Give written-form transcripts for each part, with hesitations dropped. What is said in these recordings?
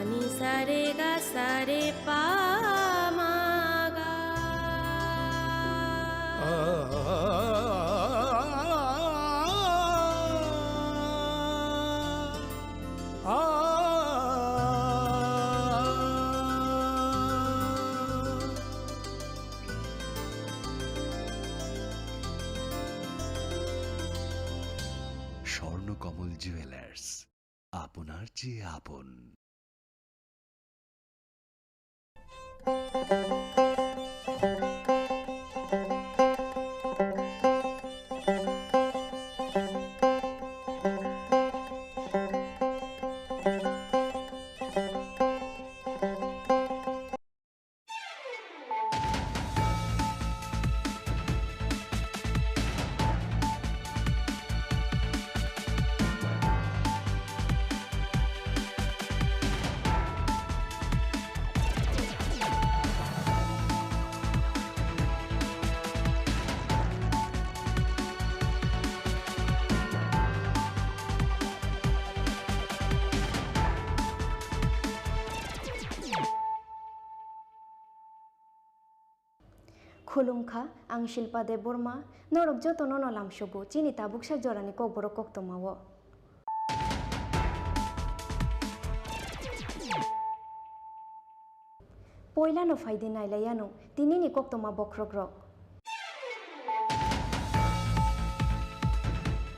ni sa re ga sa re pa ma ga Swarnakamal jewellers, আপনার চেয়ে আপন। खुलुमखा आं शिल्पा देब बर्मा नरक जतन नलामसबो चिनि ताबुकसा जरानि कबर कक्तमावो पयलानो फायदे नायलायानो तिनिनि कक्तमा बख्रग्रक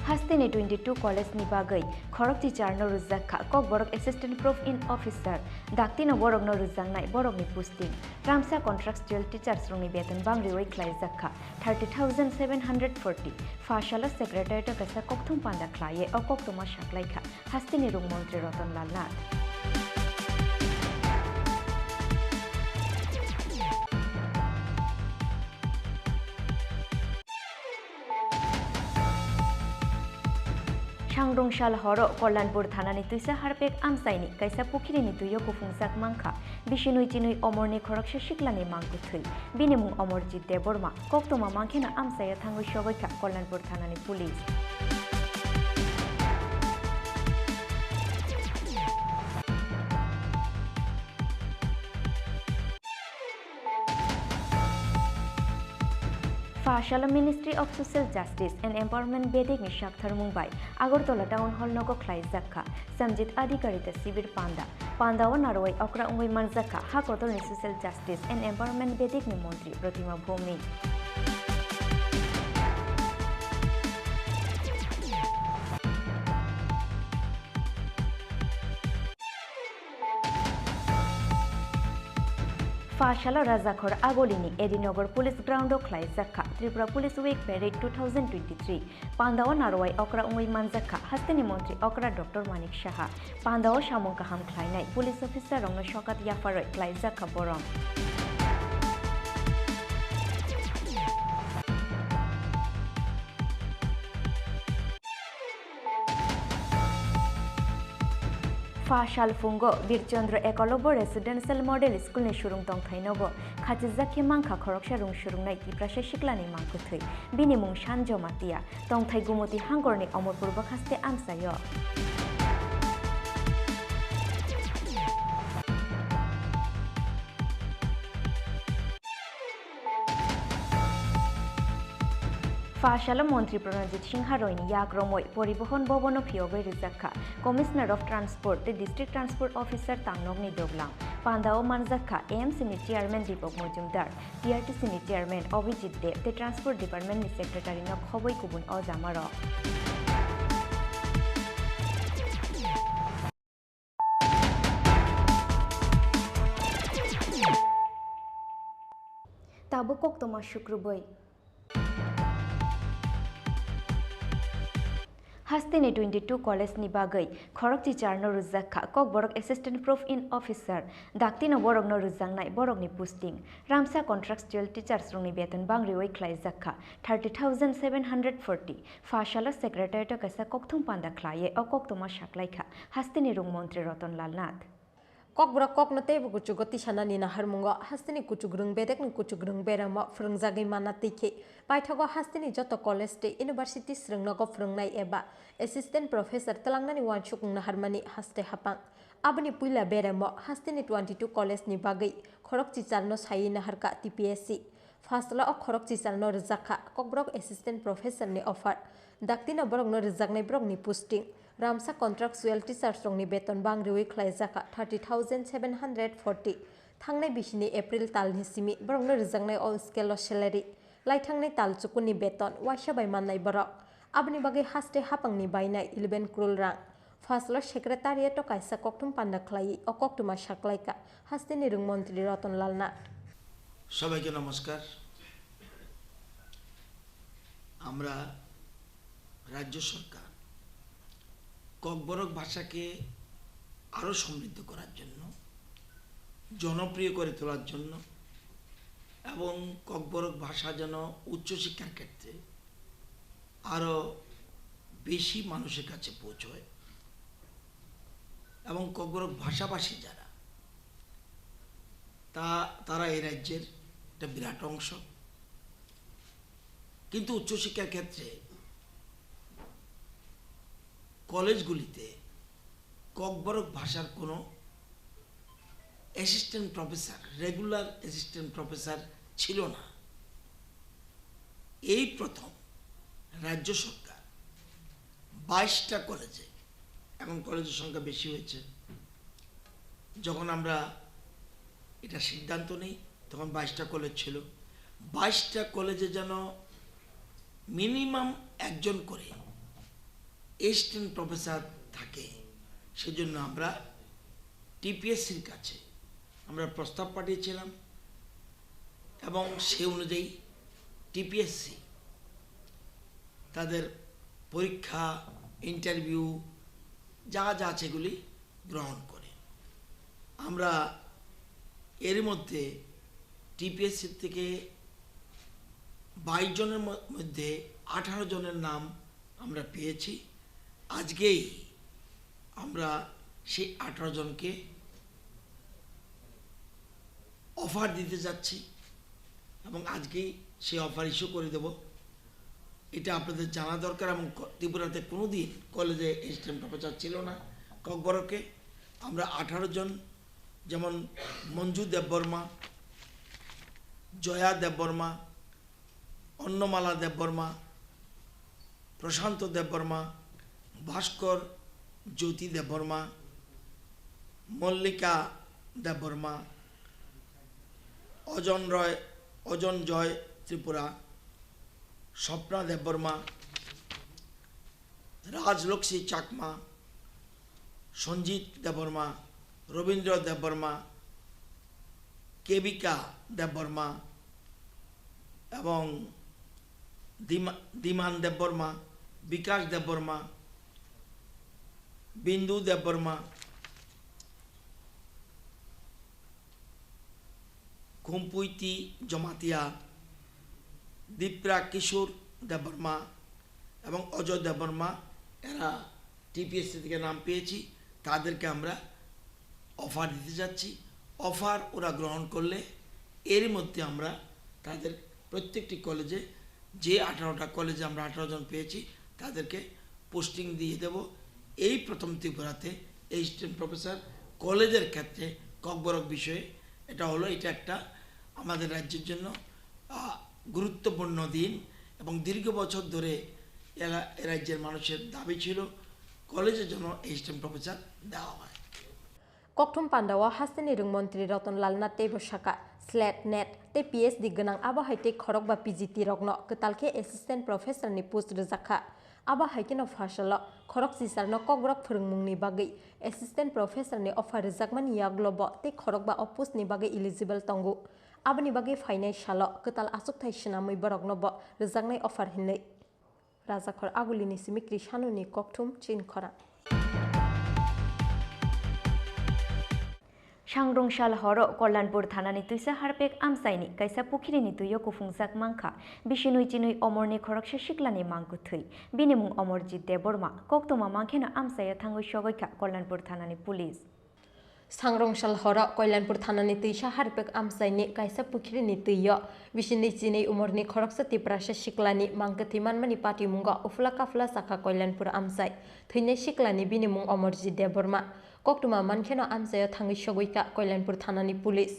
हास्तिनि 22 कॉलेज नि बागै खरक टीचार न रुजाखा कक बरक असिस्टेंट प्रूफ इन ऑफिसर दाक्ति न बरक न रुजांनाय बरक नि पोस्टिंग रामसा कॉन्ट्रैक्चुअल टीचर्स रंनि बेतन बांग्रि वै ख्लायजाखा 30,740 फाशाला सेक्रेटारिएट कसा कक्थुम पांदा ख्लाये अ कक्तमा शाकलायखा हास्तिनि रुं मंत्री रतनलाल नाथ सांग्रंशाल हरो कल्याणपुर थानानि तुइसा हारपेक आमसाइनि कायसा पुखिरिनि तुयो कुफुंसाक मांखा बिशिनुइ चिनुइ अमरनि खरकसे सिक्लानि मांगु थुइ बिनिमुं अमरजित देबबर्मा कक्तमा मांखेना आमसाया थांगु सबैखा कल्याणपुर थानानि पुलिस फाशाला Ministry of Social Justice and Empowerment बेदिक नि शाखथार मुंबाई आगरतला टाउन हॉल नगो ख्लायजाखा संजित अधिकारी शिविर पांदा पांदाव नारवाई अक्रा उंगै मानजाखा हाकोतल नि सोशल जस्टिस एंड एम्पावरमेंट बेदिक नि मंत्री प्रतिमा भौमिक फाशाला राजाखर आगोलिनी एडिनगर पुलिस ग्राउंड ख्लायजाखा त्रिपुरा पुलिस वीक पेरेड 2023 पांदाव नारवाई अक्रा उंगै मानजाखा हास्तिनि मंत्री अक्रा डॉक्टर मानिक साहा पांदाव सामुं गाहाम ख्लायनाय पुलिस अफिसार रंनो शकात याफारै ख्लायजाखा बरम फाशाल फुंगो Birchandra Eklavya residential model school नि शुरुंग तंगथाइनगो खाथिजाखि मांखा खरकसा रुं शुरुंनाय तिप्रासे सिक्लानि मांगुथै बिनिमुं सानजो मातिया तंगथाइ गुमति हांगरनि अमरपुर बखास्ते आमसायो फाशाला मंत्री प्रणजित सिंह रयनि याग्रमय परिवहन भवन फियोगै रिजाखा commissioner of transport the district transport officer तांगनगनि दोगलां पांदाव मानजाखा एएमसी नि चेयरमैन दीपक मजुमदार टीआरटीसी नि chairman Abhijit Deb the transport department नि सेक्रेटारी न खबै गुबुन अजामार ताबो कक्तमा शुक्रबै हास्तिनि 22 कॉलेज नि बागै खरक टीचार न रुजाखा कक बरक असिस्टेंट प्रूफ इन ऑफिसर दाक्ति न बरक न रुजांनाय बरक नि पोस्टिंग रामसा कॉन्ट्रैक्चुअल टीचर्स रंनि बेतन बांग्रि वै ख्लायजाखा 30,740 फाशाला सेक्रेटारिएट कसा कक्थुम पांदा ख्लाये अ कक्तमा शाकलायखा हास्तिनि रुं मंत्री रतनलाल नाथ Kokbra koknote bu kuchugoti sanani na harmungo hastini kuchugrung bedek ni kuchugrung beramo frungjagi manatike paithago hastini joto college te university srungnago frungnai eba assistant professor talangnani wansuk na harmani haste hapang abani puila beramo hastini 22 college ni bagai khorok chicharno sai na harka TPSC Fasla o khorok chicharno rizakha kokbrok assistant professor ni offer daktina borok no rijaknai brok ni posting Ramsa contractual teacher strongni beton bang rewi khlaijaka 30,740 thangnai bisini April talni simi borokno rijaknai all scale salary laithangnai tal chukuni beton waisa bai mannai borok abni bagai haste hapangni bainai 11 crore rang Faslo secretariat o kaisa koktum panda khlai o koktuma saklaika hasteni rung mantri Ratan Lal Nath সবাইকে নমস্কার আমরা রাজ্য সরকার ককবরক ভাষাকে আরো সমৃদ্ধ করার জন্য জনপ্রিয় করে তোলার জন্য এবং ককবরক ভাষা যেন উচ্চশিক্ষার ক্ষেত্রে আরো বেশি মানুষের কাছে পৌঁছয় এবং ককবরক ভাষাভাষী যারা তারা এই রাজ্যের একটা বিরাট অংশ কিন্তু উচ্চশিক্ষার ক্ষেত্রে কলেজগুলিতে ককবরক ভাষার কোনো assistant professor regular assistant professor ছিল না এই প্রথম রাজ্য সরকার 22টা কলেজে এখন কলেজের সংখ্যা বেশি হয়েছে যখন আমরা এটা সিদ্ধান্ত নেই তখন 22টা কলেজ ছিল 22টা কলেজে যেন মিনিমাম একজন করে অ্যাসিস্ট্যান্ট প্রফেসর থাকে সেজন্য আমরা টিপিএসসির কাছে আমরা প্রস্তাব পাঠিয়েছিলাম এবং সেই অনুযায়ী টিপিএসসি তাদের পরীক্ষা ইন্টারভিউ যা যা আছে এগুলি গ্রহণ করে আমরা এর মধ্যে টিপিএসসি থেকে 22 জনের মধ্যে 18 জনের নাম আমরা পেয়েছি আজকেই আমরা সেই 18 জনকে অফার দিতে যাচ্ছি এবং আজকেই সেই অফার ইস্যু করে দেব এটা আপনাদের জানা দরকার এবং ত্রিপুরাতে কোনোদিন কলেজে অ্যাসিস্ট্যান্ট প্রফেসর ছিল না ককবরকে আমরা 18 জন যেমন মঞ্জু দেববর্মা জয়া দেববর্মা অন্নমালা দেববর্মা প্রশান্ত দেববর্মা ভাস্কর জ্যোতি দেববর্মা মল্লিকা দেববর্মা অজন জয় ত্রিপুরা স্বপ্না দেববর্মা রাজলক্ষ্মী চাকমা সঞ্জিত দেববর্মা রবীন্দ্র দেববর্মা কেবিকা দেববর্মা এবং দিমান দেববর্মা বিকাশ দেববর্মা বিন্দু দেববর্মা ঘুমপুইতি জমাতিয়া দীপ্রা কিশোর দেববর্মা এবং অজয় দেববর্মা এরা টিপিএসসি থেকে নাম পেয়েছি তাদেরকে আমরা অফার দিতে যাচ্ছি অফার ওরা গ্রহণ করলে এর মধ্যে আমরা তাদের প্রত্যেকটি কলেজে যে 18টা কলেজে আমরা 18 জন পেয়েছি তাদেরকে পোস্টিং দিয়ে দেব এই প্রথম ত্রিপুরাতে অ্যাসিস্ট্যান্ট প্রফেসর কলেজের ক্ষেত্রে ককবরক বিষয়ে এটা একটা আমাদের রাজ্যের জন্য গুরুত্বপূর্ণ দিন এবং দীর্ঘ বছর ধরে এ রাজ্যের মানুষের দাবি ছিল কলেজের জন্য অ্যাসিস্ট্যান্ট প্রফেসর দেওয়া হয় Koktum Pandawa hasteni rung mantri Ratan Lal Nath te bosaka slat net te PhD ganang aba haite khorok ba PGT rokno ketalke assistant professor ni post rejakha aba haike no phasalo khorok sisar no kokbrok phurungmung ni bagai assistant professor ni offer rejakman yaglobo te khorok ba post ni bagai eligible tongu abani bagai finai salo ketal asuk thai sinamui borokno bo rejaknai offer hinlei Rajakhor agulini simikri shanuni koktum chin khora Shangrongshal horo Kollanpur thanani tuisa harpek amsaini kaisa pukhrini tuyo kufungjak mangkha bisinui chinui omorni khorokse siklani mangkuthui binimung Omorjit Deborma koktoma mangkhena amsaya thangoi sogoikha Kollanpur thanani police सांग्रंसाल हरा कल्याणपुर थानानि तैसा Harpic आमसाइनि कायसा पुखिरिनि तैयो बिसिनि चिनै उमरनि खरकसा Tiprasa सिक्लानि मांगथि मानमानि party मुंगा उफला काफला साखा कल्याणपुर आमसाइ थैनाय सिक्लानि बिनिमुं अमरजित देबबर्मा कक्टुमा मानखेनो आमसायाव थाङै सगैका कल्याणपुर थानानि पुलिस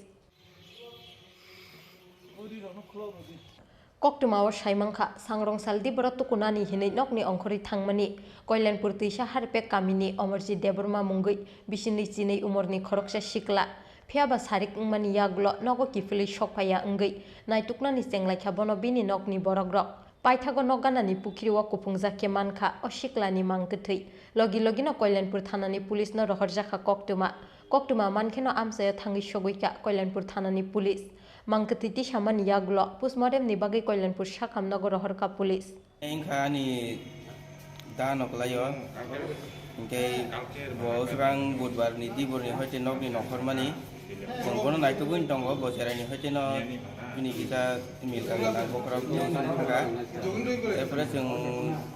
कक्टुमाव साइमांखा सांग्रंसाल दिबरा तुकुनानि हिनै नकनि अंखरि थांमानि कल्याणपुर तैसा हारपेक कामिनि अमरजित देबबर्मा मुंगै बिसिनि चिनै उमरनि खरकसा सिक्ला फियाबा सारिक मानि याग्लो नगो किफिलै सकफाया अंगै नायटुकनानि सेंलाइखा बनो बिनि नकनि बरग्रक पाइथागो नगानानि पुखिरिवा कुफुंजाखे मानखा असिक्लानि मांगथै लगी लगिनो कल्याणपुर थानानि पुलिसनो रहरजाखा कक्टुमा मानखेनो आमसायाव थाङै सगैका कल्याणपुर थानानि पुलिस मांगथैति सामानि याग्लो पोस्टमर्टेमनि बागै कल्याणपुर साखाम नगर रहरका पुलिस इंखानि दा नकलायो इंके बसरां बुधबारनि दिबरनि हयते नगनि नखरमानि जोंबोनो नायटुगुन दङ बसेरानि हयते न बिनि गिता मिलका गना बकरा बुंगा एफरे जों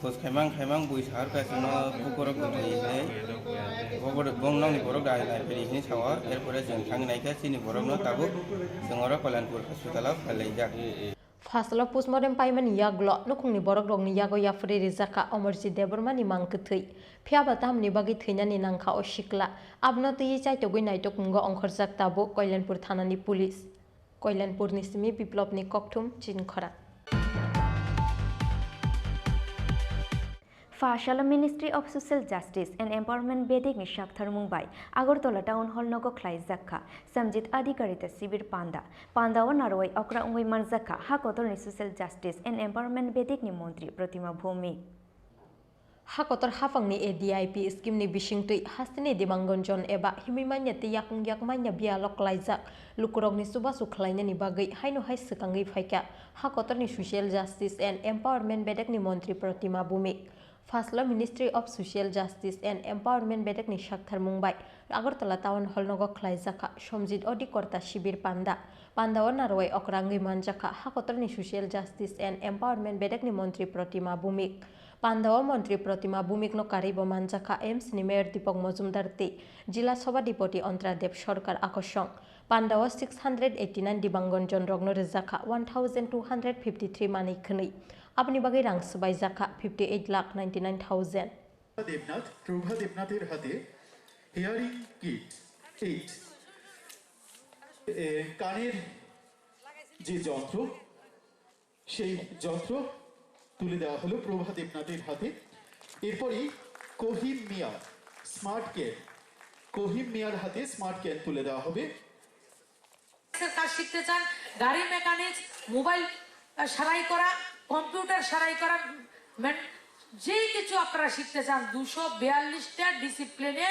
पोस खायमां बुइ सार गासिनो बकरा गुथैयै बकरा बंनावनि बरक दायनाय बेनि सावा एफरे जों थांनायखा सिनि बरकनो ताबु जोंरा कल्याणपुर हस्पिटालाव फालैजाक फासला पोस्टमर्टेम पाइमानि याग्लो नुखुंनि बरक रंनि यागो याफरे रिजाका अमरजित देबबर्मानि मांगथै फियाबा तामनि बागै थैनानि नांखा असिक्ला आबनो तैयै चाइटगै नायटक मुंगो अंखरजाक ताबो कल्याणपुर थानानि पुलिस कल्याणपुरनि सिमी बिप्लबनि कक्टुम चिनखरा Fashala Ministry of Social Justice and Empowerment Bedik ni Shakhtar Mumbai Agartala Town Hall Nogo Khlai Zakha Samjit Adhikarita Sibir Panda wa Narwai Okra Ungoi Marzakha Hakotor ni Social Justice and Empowerment Bedik ni Montri Pratima Bhumi Hakotor hafangni ADIP scheme ni bisingtui hastini dimangonjon eba himimanya ti yakmanya bialok laijak lukurogni subasu khlainani bagai haino hai sekangai phaika Hakotor ni Social Justice and Empowerment Bedik ni Montri Pratima Bhumi Fasla Ministry of Social Justice and Empowerment Bedik ni Shakhtar Mumbai Agartala Town Hall Nogo Khlaijaka Somjit Odhikorta Shibir Panda wa Narwai Okrangai Manjaka Hakotor ni Social Justice and Empowerment Bedik ni Montri Pratima Bhumi Pandawa Montri Pratima Bhumik no Karibo Manjaka AIMS ni Mayor Deepak Majumdar te Jila Sabadipoti Ontradev Sarkar Akosong Pandawa 689 dibangonjon rogno rezaka 1253 mani khनै আপনি বাগै রাং সবাই জাকা 58,99,000 দেবনাথ প্রভা দেবনাথের হাতে hearing kit 8 কানের যে যন্ত্র সেই যন্ত্র তুলে দেওয়া হলো প্রভা দেবনাথের হাতে এরপরই কোহিম মিয়ার স্মার্ট কেয়ার কোহিম মিয়ার হাতে স্মার্ট কেয়ার তুলে দেওয়া হবে কাজ শিখতে চান গাড়ি মেকানিক্স মোবাইল সারাই করা কম্পিউটার সারাই করা যেই কিছু আপনারা শিখতে চান 242টা ডিসিপ্লিনে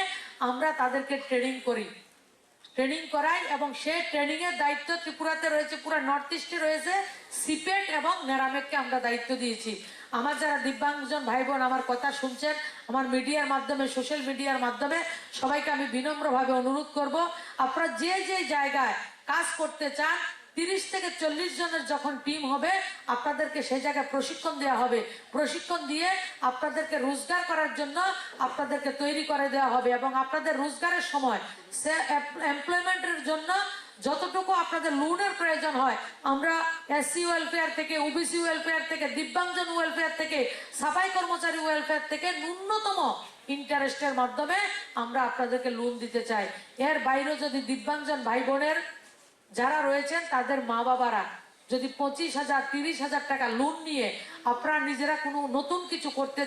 আমরা তাদেরকে ট্রেনিং করাই এবং সেই ট্রেনিং এর দায়িত্ব ত্রিপুরাতে রয়েছে পুরো নর্থ ইস্টে রয়েছে সিপেট এবং নেরামেককে আমরা দায়িত্ব দিয়েছি আমার যারা দিব্যাঙ্গজন ভাই বোন আমার কথা শুনছেন আমার মিডিয়ার মাধ্যমে সোশ্যাল মিডিয়ার মাধ্যমে সবাইকে আমি বিনম্রভাবে অনুরোধ করব আপনারা যে যে জায়গায় কাজ করতে চান 30 থেকে 40 জনের যখন টিম হবে আপনাদেরকে সেই জায়গায় প্রশিক্ষণ দেওয়া হবে প্রশিক্ষণ দিয়ে আপনাদেরকে রোজগার করার জন্য আপনাদেরকে তৈরি করে দেওয়া হবে এবং আপনাদের রোজগারের সময় এমপ্লয়মেন্টের জন্য যতটুকু আপনাদের লোনের প্রয়োজন হয় আমরা এসসি ওয়েলফেয়ার থেকে ওবিসি ওয়েলফেয়ার থেকে দিব্যাঙ্গজন ওয়েলফেয়ার থেকে সাফাই কর্মচারী ওয়েলফেয়ার থেকে ন্যূনতম ইন্টারেস্টের মাধ্যমে আমরা আপনাদেরকে লোন দিতে চাই এর বাইরে যদি দিব্যাঙ্গজন ভাই বোনের যারা রয়েছেন তাদের মা বাবারা যদি 25,000 30,000 টাকা লোন নিয়ে আপনারা নিজেরা কোনো নতুন কিছু করতে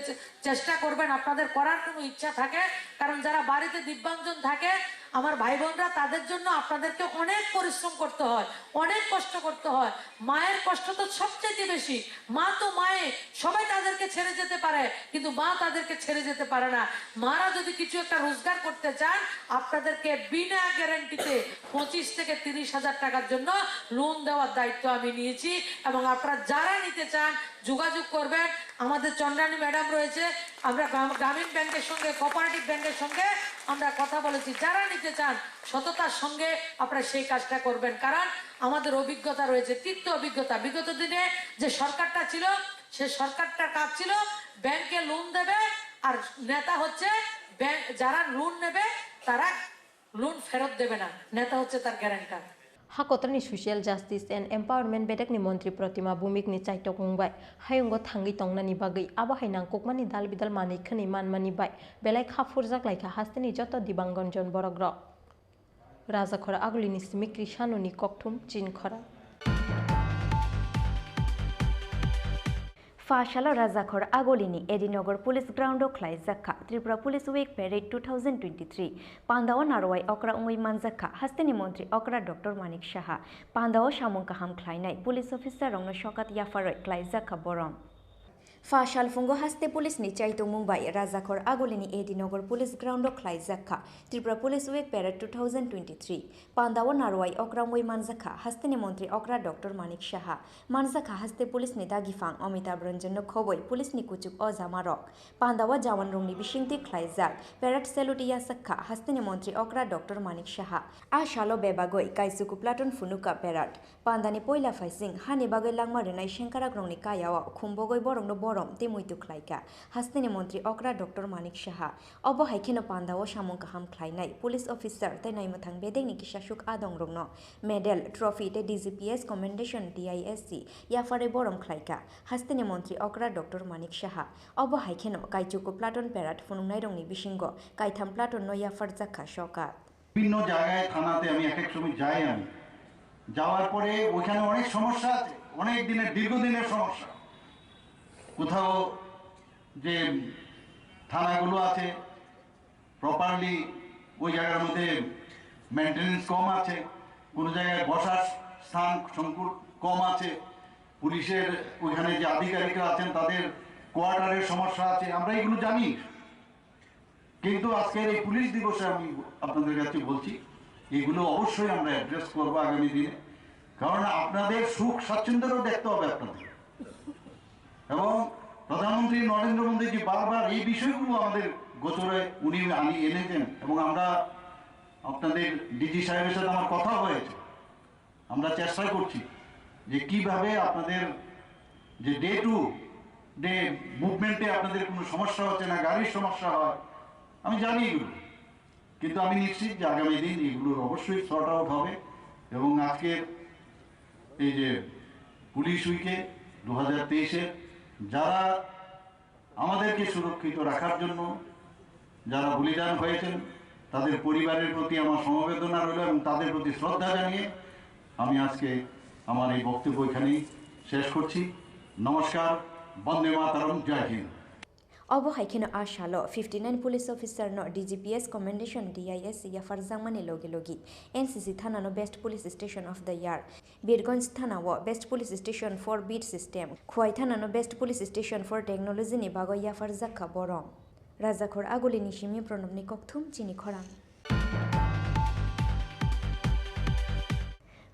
চেষ্টা করবেন আপনাদের করার কোনো ইচ্ছা থাকে কারণ যারা বাড়িতে দিব্যাঙ্গজন থাকে আমার ভাই বোনরা তাদের জন্য আপনাদেরকে অনেক পরিশ্রম করতে হয় অনেক কষ্ট করতে হয় মায়ের কষ্ট তো সবচেয়ে বেশি মা তো মায়ে সবাই তাদেরকে ছেড়ে যেতে পারে কিন্তু মা তাদেরকে ছেড়ে যেতে পারে না মারা যদি কিছু একটা রোজগার করতে চান আপনাদেরকে বিনা গ্যারান্টিতে 25 থেকে 30,000 টাকার জন্য লোন দেওয়ার দায়িত্ব আমি নিয়েছি এবং আপনারা যারা নিতে চান যোগাযোগ করবেন আমাদের চন্দ্রানী ম্যাডাম রয়েছে আমরা গ্রামীণ ব্যাংকের সঙ্গে কোঅপারেটিভ ব্যাংকের সঙ্গে আমরা কথা বলেছি যারা নিতে চান সততার সঙ্গে আপনারা সেই কাজটা করবেন কারণ আমাদের অভিজ্ঞতা রয়েছে তিক্ত অভিজ্ঞতা বিগত দিনে যে সরকারটা ছিল সেই সরকারটার কাজ ছিল ব্যাংকে লোন দেবে আর নেতা হচ্ছে ব্যাংক যারা লোন নেবে তারা লোন ফেরত দেবে না, নেতা হচ্ছে তার গ্যারান্টার। হাকতনি সোশিয়াল জাস্টিস এন্ড এম্পাওয়ারমেন্ট বেদেকনি মন্ত্রী প্রতিমা ভৌমিকনি চাইটক মুंबाय हायुंगो थांगि तंगनानि बागै आबाहाय नांगकमानि दाल बिदाल मानिखनि मानमानि बाय बेलाय खाफुरजाक लायखा हास्तेनि जत दिबांगनजन बरग्र राजाखरा आगुलिनि सिमिक्रि सानुनि ककथुम चिनखरा फाशाला राजाखर आगोलिनी एडिनगर पुलिस ग्राउंड खलाई जखा त्रिपुरा पुलिस वीक पेरेड 2023 पांदाव नारवाई अक्रा उंगई मानजखा हस्तेनि मंत्री अक्रा डॉक्टर मानिक शाह पांदाव सामुं काहाम खलाइनाय पुलिस ऑफिसर रंग शकात याफारै खलाई जखा बरम फाशाल फुंगो हस्ते पुलिस नि चाइतो मुंबाई राजाखर आगोलिनी एडिनगर पुलिस ग्राउंड खलाई जखा त्रिपुरा पुलिस वीक पेरेड 2023 पांदाव नारवाई अक्रा उंगई मानजखा हस्तेनि मंत्री अक्रा डॉक्टर मानिक शाह मानजखा हस्ते पुलिस नि दागिफां अमिताभ रंजन खबै पुलिस नि कुचुक अजामारक पांदाव जावन रंगनि बिशिंगति खलाइजाक पेरेड सेलुटिया सखा हस्तेनि मंत्री अक्रा डॉक्टर मानिक शाह आ शालो बेबागै काइसुकु प्लाटून फुनुका पेरेड पांदानि पयला फाइसिं हानि बागै लांमा रेनाय शेंकाराक रंगनि कायाव खुमबगै बरंनो बरम तेमुइतु खलाइका हस्तेनि मंत्री अक्रा डॉक्टर मानिक शाह अब हाइखेनो पांदाव सामुं काहाम खलाइनाय पुलिस ऑफिसर तैनाय मथां बेदेंनि किसासुक आदं रंनो मेडेल ट्रफी ते डीजीपीएस कमेंडेशन डीआईएससी याफारे बरम खलाइका हस्तेनि मंत्री अक्रा डॉक्टर मानिक शाह अब हाइखेनो काइचुकु प्लाटून पेराड फुनुंनाय रंगनि बिशिंगो काइथाम प्लाटून नो याफार जाखा शकात বিভিন্ন জায়গায় থানাতে আমি এক এক সময় যাই আমি যাওয়ার পরে ওখানে অনেক সমস্যা আছে অনেক দিনের দীর্ঘদিনের সমস্যা কোথাও যে থানাগুলো আছে প্রপারলি ওই জায়গার মধ্যে মেইনটেনেন্স কম আছে কোনো জায়গায় বসার স্থান সংকুল কম আছে পুলিশের ওইখানে যে আধিকারিকরা আছেন তাদের কোয়ার্টারের সমস্যা আছে আমরা এগুলো জানি কিন্তু আজকের এই পুলিশ দিবসে আমি আপনাদের কাছে বলছি এগুলো অবশ্যই আমরা অ্যাড্রেস করব আগামী দিনে কারণ আপনাদের সুখ স্বাচ্ছন্দ্যও দেখতে হবে আপনাদের এবং প্রধানমন্ত্রী নরেন্দ্র মোদীজি বারবার এই বিষয়গুলো আমাদের গোচরে উনি এনেছেন এবং আমরা আপনাদের ডিজি সাহেবের সাথে আমার কথা হয়েছে আমরা চেষ্টা করছি যে কিভাবে আপনাদের যে ডে টু ডে মুভমেন্টে আপনাদের কোনো সমস্যা হচ্ছে না গাড়ির সমস্যা হয় আমি জানি এগুলো কিন্তু আমি নিশ্চিত যে আগামী দিন এগুলোর অবশ্যই সর্ট আউট হবে এবং আজকের এই যে পুলিশ উইকে 2023-এ যারা আমাদেরকে সুরক্ষিত রাখার জন্য যারা বলিদান হয়েছেন তাদের পরিবারের প্রতি আমার সমবেদনা রইল এবং তাদের প্রতি শ্রদ্ধা জানিয়ে আমি আজকে আমার এই বক্তব্য এখানেই শেষ করছি নমস্কার বন্দে মাতরম জয় হিন্দ अब हाइखेनो आशालो 59 पुलिस ऑफिसर नो डीजीपीएस कमेंडेशन डीआईएस या फरजांगमानि लोगे लोगी एनसीसी थाना नो best police station of the year Birganj थाना वो best police station for beat system Khowai थाना नो best police station for technology नि बागो या फरजाखा बरम राजाखर आगुलिनि सिमी प्रणबनि ककथुम चिनि खरां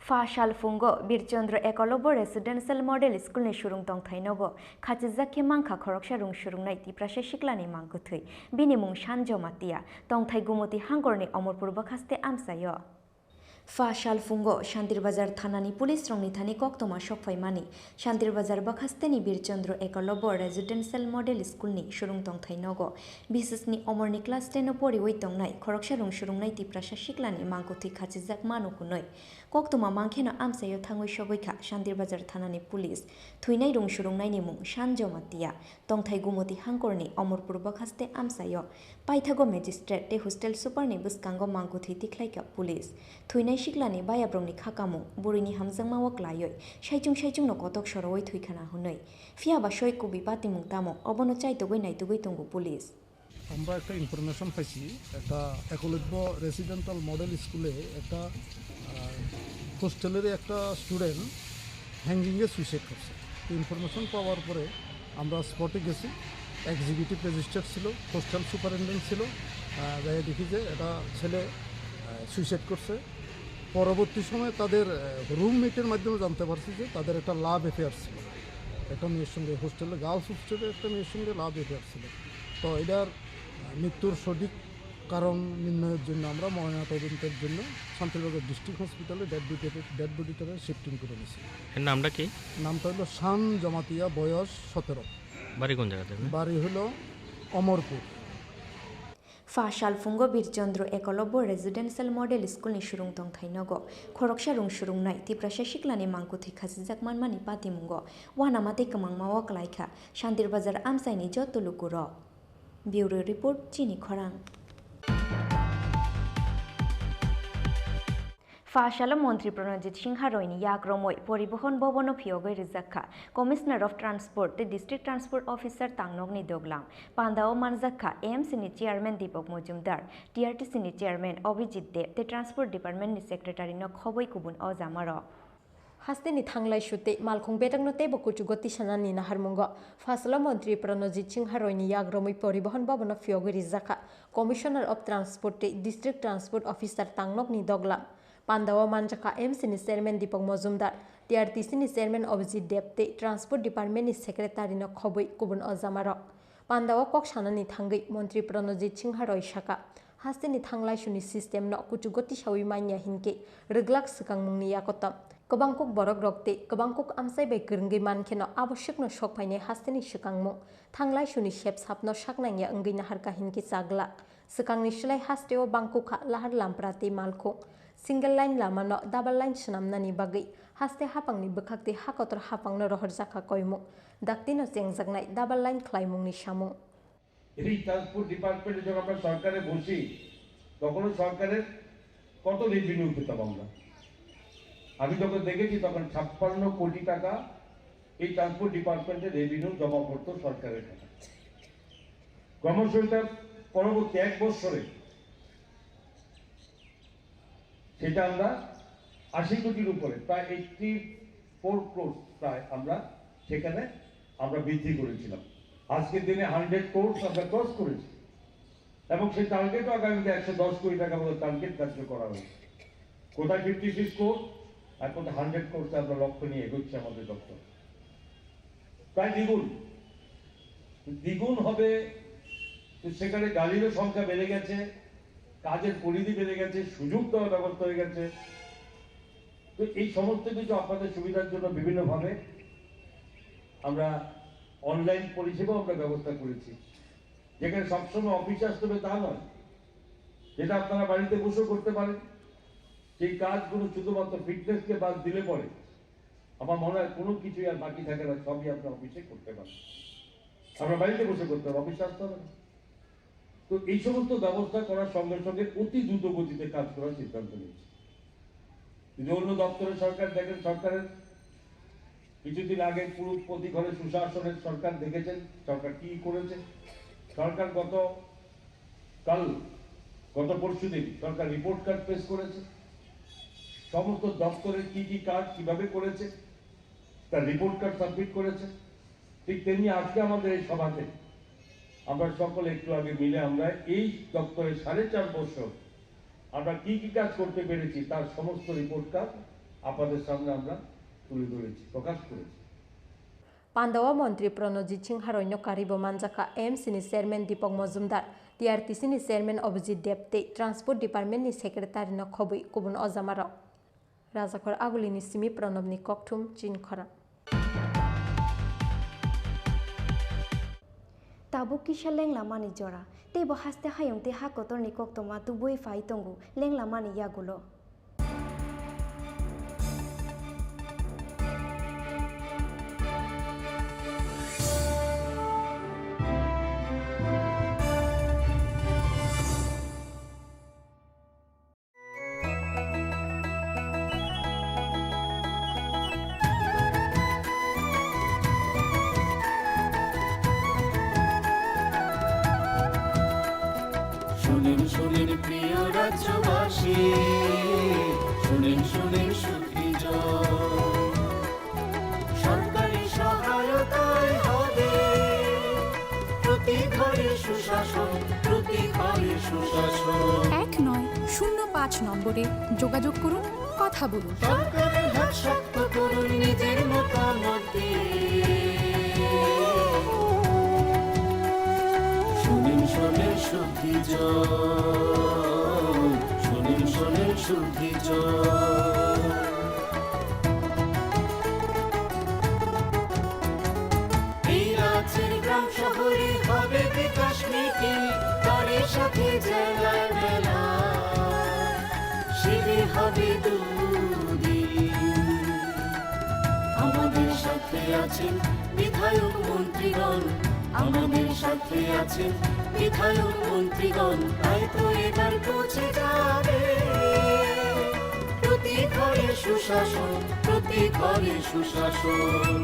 फाशाल फुंगो Birchandra Eklavya residential model school नि शुरुं तंथाइनगो खाचिजाखे मांखा खरकसा रुं शुरुंनाय तिप्रासे सिक्लानि मांगुथै बिनि मुं सानजमातिया तंथाइ गुमति हांगरनि अमरपुर बखास्ते आमसायो फाशाल फुंगो शांतिरबाजार थानानि पुलिस रंगनि थानि कक्तमा सफायमानि शांतिरबाजार बखास्तेनि बीरचंद्र एकलव्य रेसिडेंशियल मॉडल स्कूलनि शुरुं तंथाइनगो बिसेसनि अमरनि क्लास 10 परिवै तंनाय खरकसा रुं शुरुंनाय तिप्रासा सिक्लानि मांगुथै खाचिजाक मानुकुनै कक्तमा मांखेनो आमसायो थाङै सबैखा शांतिरबाजार थानानि पुलिस थुइनाय रुं शुरुंनायनि मुं सानजमातिया तंथाइ गुमति हांगरनि अमरपुर बखास्ते आमसायो पाइथागो मेजिस्ट्रेट ते हस्टेल सुपारनि बुसकांगो मांगुथै तिख्लायका पुलिस थुइनाय सिक्लानि बायाब्रंनि खाकामु बुरिनि हामजां मावक लायै साइचुं नो कतक सरवै थुइखाना हुनै फियाबा सय कबि पातिमुं तामो अबनो चाइतगै नाइतगै तंगु पुलिस আমরা একটা ইনফরমেশন পাইছি একটা একলব্য রেসিডেন্টাল মডেল স্কুলে একটা হোস্টেলের একটা স্টুডেন্ট হ্যাঙ্গিংয়ে সুইসাইড করছে ইনফরমেশন পাওয়ার পরে আমরা স্পটে গেছি এক্সিকিউটিভ রেজিস্ট্রার ছিল হোস্টেল সুপারিনটেন্ডেন্ট ছিল যাই দেখি যে এটা ছেলে সুইসাইড করছে পরবর্তী সময়ে তাদের রুমমেটের মাধ্যমে জানতে পারছি যে তাদের একটা লাভ অ্যাফেয়ার ছিল একটা মেয়ের সঙ্গে হোস্টেলে গার্লস হোস্টেলে একটা মেয়ের সঙ্গে লাভ অ্যাফেয়ার ছিল তো এটার মৃত্যুর সঠিক কারণ নির্ণয়ের জন্য আমরা ময়নাতদন্তের জন্য শান্তিরবাজার ডিস্ট্রিক্ট হসপিটালে ডেড বডিটারে শিফটিং করে নিয়েছি এর নামটা কি নামটা হলো শান জমাতিয়া বয়স 17 বাড়ি কোন জায়গাতে বাড়ি হলো Amarpur Salfungo Birchandro Ekolobo Residential Model School ni Shurung Tong Thainogo Khoroksa Rung Shurung Nai Tiprasha Shiklani Mangkuthi Khasijak Manmani Patimungo Wanamate Kamangmawa Klaikha Shantir Bazar Amsaini Jotulukuro Bureau Report Chini Khorang Fashala Montri Pranajit Singharoini Yakromoi Poribohon Bobono Phiogo Rizakha Commissioner of Transport the District Transport Officer Tangnogni Doglam Pandao Manzakha AMC ni Chairman Deepak Mojumdar TRTC ni Chairman Obijit Dev the Transport Department ni Secretary no Khoboi Kubun Ozamaro Hasteni thanglai shute malkhung betang no tebo kuchugoti sanani na harmungo Fashala Montri Pranajit Singharoini Yakromoi Poribahon Bobono Phiogo Rizakha Commissioner of Transport the District Transport Officer Tangnogni Doglam Pandawa Manjaka AMC ni Chairman Deepak Mojumdar TRTC ni Chairman Obijit Dev te Transport Department ni Secretary no Khoboi Kubun Ozamaro Pandawa kok sanani thangai Montri Pranajit Singharoi Shaka Hasteni thanglai shuni system no kuchugoti shawi manya hinke reglak sikangmungni yakotam Kabangkok borok rokte kabangkok amsai bai gerngai mankheno आवश्यक no shok phaine hasteni sikangmung thanglai shuni shep sapno saknangya angai naharka hinke chagla sikangni silai hasteo bangkokha lahar lamprate malkho single line lama no double line snamnani bagai haste hapangni bukhakte hakotor hapangno rohor jaka koimu daktino chengjaknai double line khlaimungni samung এই transport ডিপার্টমেন্টে যখন আমরা সরকারে বসি তখন সরকারের কত revenue পেতাম আমরা আমি যখন দেখেছি তখন 56 কোটি টাকা এই ট্রান্সপোর্ট ডিপার্টমেন্টে রেভিনিউ জমা পড়তো সরকারের কাছে ক্রমশ এটা পরবর্তী এক বছরে সেটা আমরা 80 কোটির উপরে প্রায় 84 ক্রোর প্রায় আমরা সেখানে আমরা বৃদ্ধি করেছিলাম আজকের দিনে 100 ক্রোর আমরা ক্রস করেছি এবং সেই টার্গেটও আগামীতে 110 কোটি টাকা মতো টার্গেট কাজ করা হয়েছে কোথায় 56 ক্রোর আর কোথায় 100 ক্রোর আমরা লক্ষ্য নিয়ে এগোচ্ছি আমাদের দপ্তর প্রায় দ্বিগুণ হবে তো সেখানে গাড়িরও সংখ্যা বেড়ে গেছে কাজের পরিধি বেড়ে গেছে সুযোগ দেওয়ার ব্যবস্থা হয়ে গেছে তো এই সমস্ত কিছু আপনাদের সুবিধার জন্য বিভিন্নভাবে আমরা অনলাইন পরিষেবা আমরা ব্যবস্থা করেছি যেখানে সবসময় অফিসে আসতে হবে তা নয় যেটা আপনারা বাড়িতে বসেও করতে পারেন সেই কাজগুলো শুধুমাত্র ফিটনেসকে বাদ দিলে পরে আমার মনে হয় কোনো কিছুই আর বাকি থাকে না সবই আপনার অফিসে করতে পারেন আমরা বাড়িতে বসে করতে হবে অফিসে আসতে হবে না তো এই সমস্ত ব্যবস্থা করার সঙ্গে সঙ্গে অতি দ্রুত গতিতে কাজ করার সিদ্ধান্ত নিয়েছে যদি অন্য দপ্তরের সরকার দেখেন সরকারের কিছুদিন আগে পুরো প্রতি ঘরে সুশাসনের সরকার দেখেছেন সরকার কি করেছে সরকার গত পরশুদিন সরকার রিপোর্ট কার্ড পেশ করেছে সমস্ত দপ্তরের কি কাজ কিভাবে করেছে তার রিপোর্ট কার্ড সাবমিট করেছে ঠিক তেমনি আজকে আমাদের এই সভাতে আমরা সকলে একটু আগে মিলে আমরা এই দপ্তরে 4.5 বছর আমরা কি কাজ করতে পেরেছি তার সমস্ত রিপোর্ট কার্ড আপনাদের সামনে আমরা তুলে ধরেছি প্রকাশ করেছি Pandawa Montri Pranajit Singharoino Karibo Manjaka AMC ni Chairman Deepak Mojumdar TRTC ni Chairman Obijit Dev te Transport Department ni Secretary no Khoboi Kubun Ozamaro Rajakhor Aguli ni Simi Pranab ni Kokthum Chin Khora Tabuk kisha leng lamani jora tebo haste hayong te hakotor ni koktoma tuboi fai tongu leng lamani yagulo শুনেন প্রিয় রাজ্যবাসী শুনেন সুখী সরকারি সহায়তায় হবে প্রতি ঘরে সুশাসন 1905 নম্বরে যোগাযোগ করুন কথা বলুন সরকারের হাত শক্ত করুন নিজের মতামত দিয়ে শুনেন শুদ্ধি এই রাজ্যের গ্রাম শহরে হবে বিকাশ নীতি তারই সাথে মাঠে জেলায় মেলা শিবির হবে দুদিন আমাদের সাথে আছেন বিধায়ক মন্ত্রীগণ আমাদের সাথে আছেন বিধায়ক মন্ত্রীগণ তাই তো এবার পৌঁছে যাবে প্রতি ঘরে সুশাসন প্রতি ঘরে সুশাসন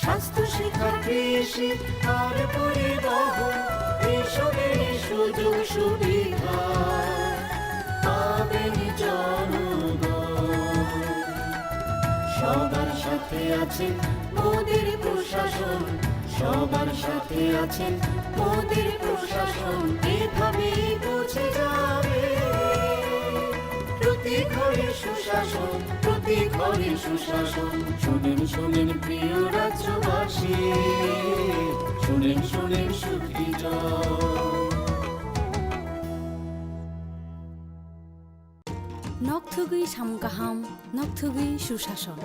স্বাস্থ্য শিক্ষা কৃষি আর পরিবহন এসবের সুযোগ সুবিধা পাবেন জনগণ সবার সাথে আছেন মোদের প্রশাসন সবার সাথে আছেন মোদের প্রশাসন এভাবেই পৌঁছে যাবে প্রতি ঘরে সুশাসন প্রতি ঘরে সুশাসন শুনেন শুনেন প্রিয় রাজ্যবাসী শুনেন শুনেন সুখী নকথুগুই সামগাহাম নকথুগুই সুশাসন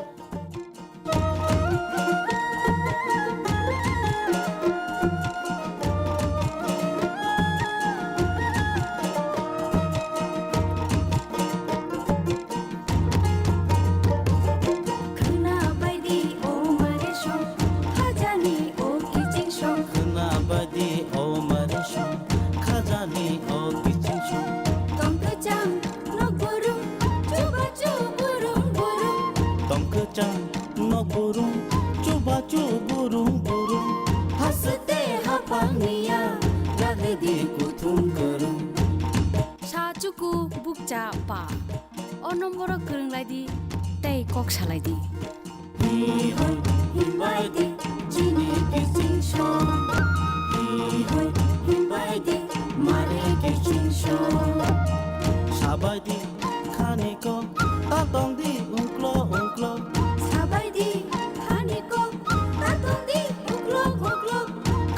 সাচুকু বুকচা পা অ নম্বর গরংলাইদি তাই কক সালাইদি হিমাইদি চিনি কিচিংশো হিমাইদি মারে কিচিংশো সাবাইদি খানিকো তাতংদি উংক্লো উংক্লো সাবাইদি খানিকো তাতংদি উংক্লো উংক্লো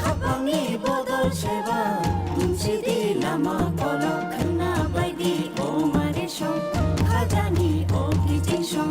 খাপাংনি বদল সেবা মুংসিদি লামা কলো খানা বাইদি ও মারে শো খাজানি ও কিচিংশো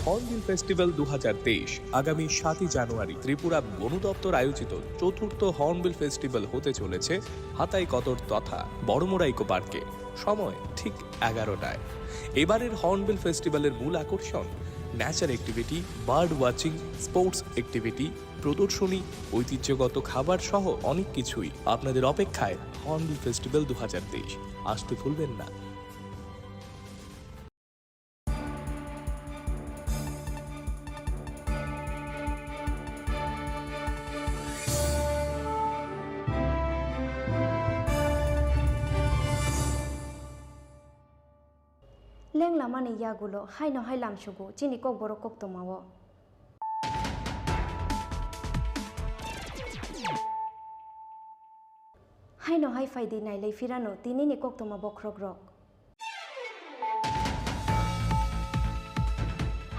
হর্নবিল ফেস্টিভ্যাল 2023 আগামী 7 জানুয়ারি ত্রিপুরা বন দপ্তর আয়োজিত চতুর্থ হর্নবিল ফেস্টিভ্যাল হতে চলেছে হাতাই কদর তথা বড়মোড়া ইকো পার্কে সময় ঠিক 11টায়। এবারের হর্নবিল ফেস্টিভ্যালের মূল আকর্ষণ Nature activity, bird watching, sports activity, প্রদর্শনী, ঐতিহ্যগত খাবার সহ অনেক কিছুই আপনাদের অপেক্ষায় হর্নবিল ফেস্টিভ্যাল 2023 আসতে ভুলবেন না। লেং লামানি ইয়াগুলো হাইনো হাই লামসুগু চিনি কক বড় কক তোমাও হাইনো হাই ফাইদি নাইলাই ফিরানো তিনি নি কক তোমা বক্রক রক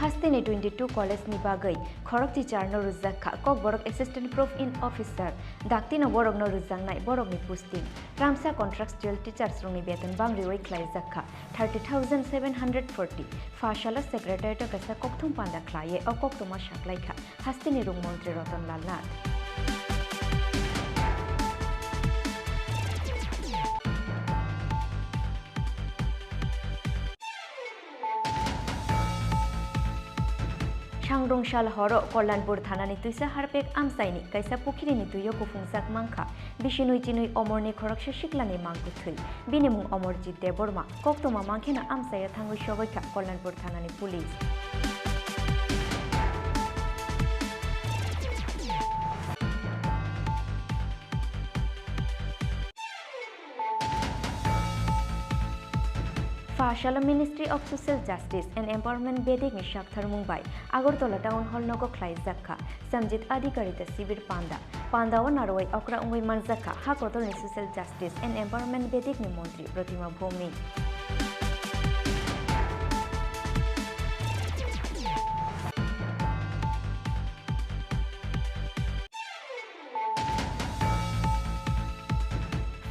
हास्तेनि 22 कॉलेज नि बागै खरक टीचर न रुजाखा कक बरक असिस्टेंट प्रूफ इन ऑफिसर दाक्तिनो बरक न रुजांनाय बरक नि पोस्टिंग रामसा कॉन्ट्रैक्चुअल टीचर्स रंनि बेतन बांग्रि वै ख्लाइजाखा 30,740 फाशाला सेक्रेटारिएट गसा कक्थुम पांदा ख्लाये अ कक्तमा शाक्लाइखा हास्तेनि रुं मंत्री रतनलाल नाथ सांग्रंशाल हर कल्याणपुर थानानि तुइसा हारपेक आमसाइनि काइसा पुखिरिनि तुयो कुफुंसाक मांखा बिशिनुइ चिनुइ अमरनि खरकसा सिक्लानि मांखु थुइ बिनिमुं अमरजित देबबर्मा कक्तमा मांखेना आमसाया थांगु सगैखा कल्याणपुर थानानि police Fashala Ministry of Social Justice and Empowerment Bedik ni Shakhtar Mumbai Agartala Town Hall Nogo Klai Zakha Samjit Adhikarita Sibir Panda o Narwai Okra Ungui Manzakha Hakotol ni Social Justice and Empowerment Bedik ni Montri Pratima Bhumi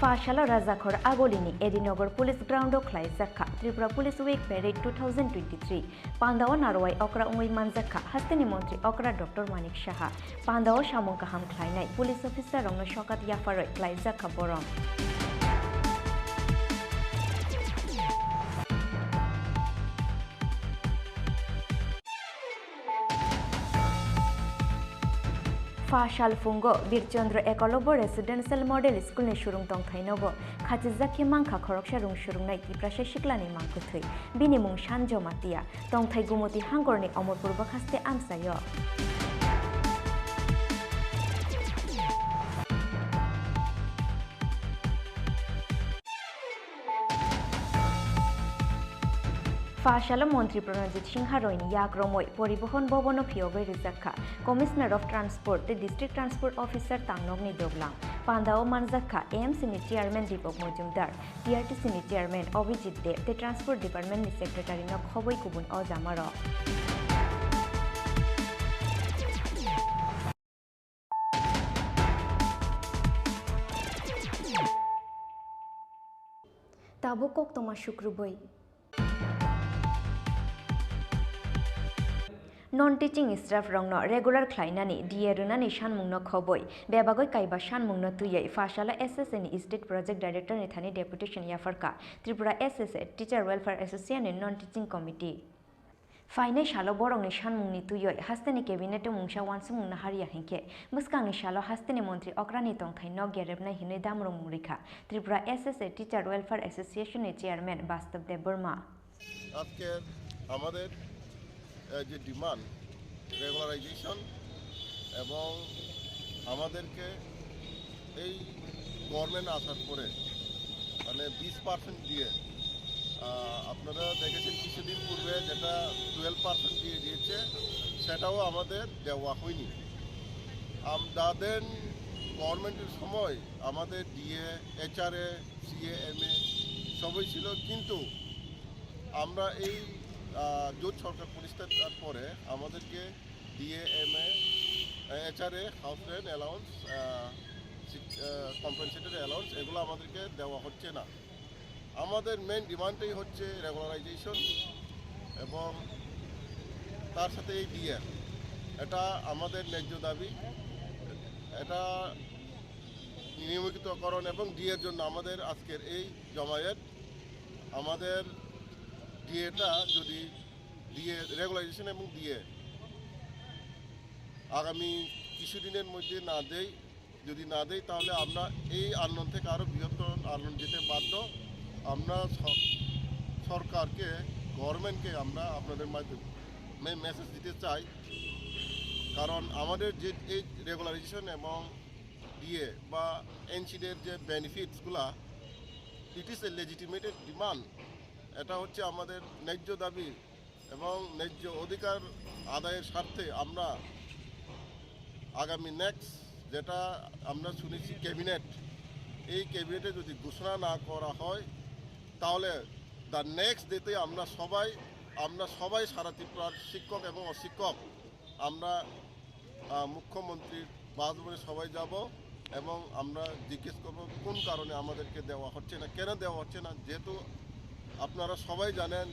Fashala Razakhor Agolini Edinagar Police Ground of Klai Zakha Tripura Police Week Parade 2023 Pandao Narwai Okra Ungui Manzakha Hastini Montri Okra Dr. Manik Shaha Pandao Shamunkaham Klainai Police Officer Rongno Shokat Yafaroy Klai Zakha Borom Fashal Fungo Birchandra Ekolobo Residential Model School ni Shurung Tong Thainogo Khachizaki Mangkha Khoroksha Rung Shurung Nai Tiprasha Shiklani Mangkuthui Binimung Shanjo Matia Tong Thai Gumoti Hangorni Omorpurba Khaste Amsayo Fashala Montri Pranajit Singharoini Yakromoi Poribohon Bobono Phiobai Rizakha Commissioner of Transport the District Transport Officer Tangnogni Doglang Pandao Manzakha AMC ni Chairman Deepak Mojumdar TRTC ni Chairman Abhijit Dev the Transport Department ni Secretary no Khoboi Kubun Ozamaro Tabukok Toma Shukrubai Non-teaching staff rongno regular khlainani dierunani shanmungno khoboi bebagoi kaiba shanmungno tuyei Fashala SSA ni State Project Director ni thani deputation yafarka Tripura SSA Teacher Welfare Association ni Non-teaching Committee Fainai shalo borong ni shanmungni tuyoi hasteni cabinet mungsa wansumungna haria hinke muskang ni shalo hasteni montri okrani tongthai no gerebna hinai damrong murikha Tripura SSA Teacher Welfare Association ni Chairman Bastav Deborma আজকে আমাদের যে demand regularisation এবং আমাদেরকে এই government আসার পরে মানে 20% দিয়ে আপনারা দেখেছেন কিছুদিন পূর্বে যেটা 12% দিয়ে দিয়েছে সেটাও আমাদের দেওয়া হয়নি যাদের গভর্নমেন্টের সময় আমাদের ডিএ এইচআরএ সিএ এমএ সবই ছিল কিন্তু আমরা এই জোট সরকার প্রতিষ্ঠার পরে আমাদেরকে DA MA HRA house rent allowance compensatory allowance এগুলো আমাদেরকে দেওয়া হচ্ছে না আমাদের মেন ডিমান্ডটাই হচ্ছে রেগুলারাইজেশন এবং তার সাথে এই ডিএ এটা আমাদের ন্যায্য দাবি এটা নিয়মিতকরণ এবং ডিএর জন্য আমাদের আজকের এই জমায়েত আমাদের ডিএটা যদি ডিএ রেগুলারাইজেশন এবং ডিএ আগামী কিছুদিনের মধ্যে যদি না দেয় তাহলে আমরা এই আন্দোলন থেকে আরও বৃহত্তর আন্দোলন যেতে বাধ্য আমরা সরকারকে গভর্নমেন্টকে আমরা আপনাদের মাধ্যমে মেসেজ দিতে চাই কারণ আমাদের যে এই রেগুলারাইজেশন এবং ডিএ বা এনসিডির যে বেনিফিটসগুলা ইট ইজ এ লেজিটিমেটেড ডিমান্ড এটা হচ্ছে আমাদের ন্যায্য দাবি এবং ন্যায্য অধিকার আদায়ের স্বার্থে আমরা আগামী নেক্সট যেটা আমরা শুনেছি ক্যাবিনেট এই ক্যাবিনেটে যদি ঘোষণা না করা হয় তাহলে দ্য নেক্সট ডেতে আমরা সবাই সারা ত্রিপুরার শিক্ষক এবং অশিক্ষক আমরা মুখ্যমন্ত্রীর বাসভবনে সবাই যাব এবং আমরা জিজ্ঞেস করব কোন কারণে আমাদেরকে দেওয়া হচ্ছে না কেন দেওয়া হচ্ছে না যেহেতু আপনারা সবাই জানেন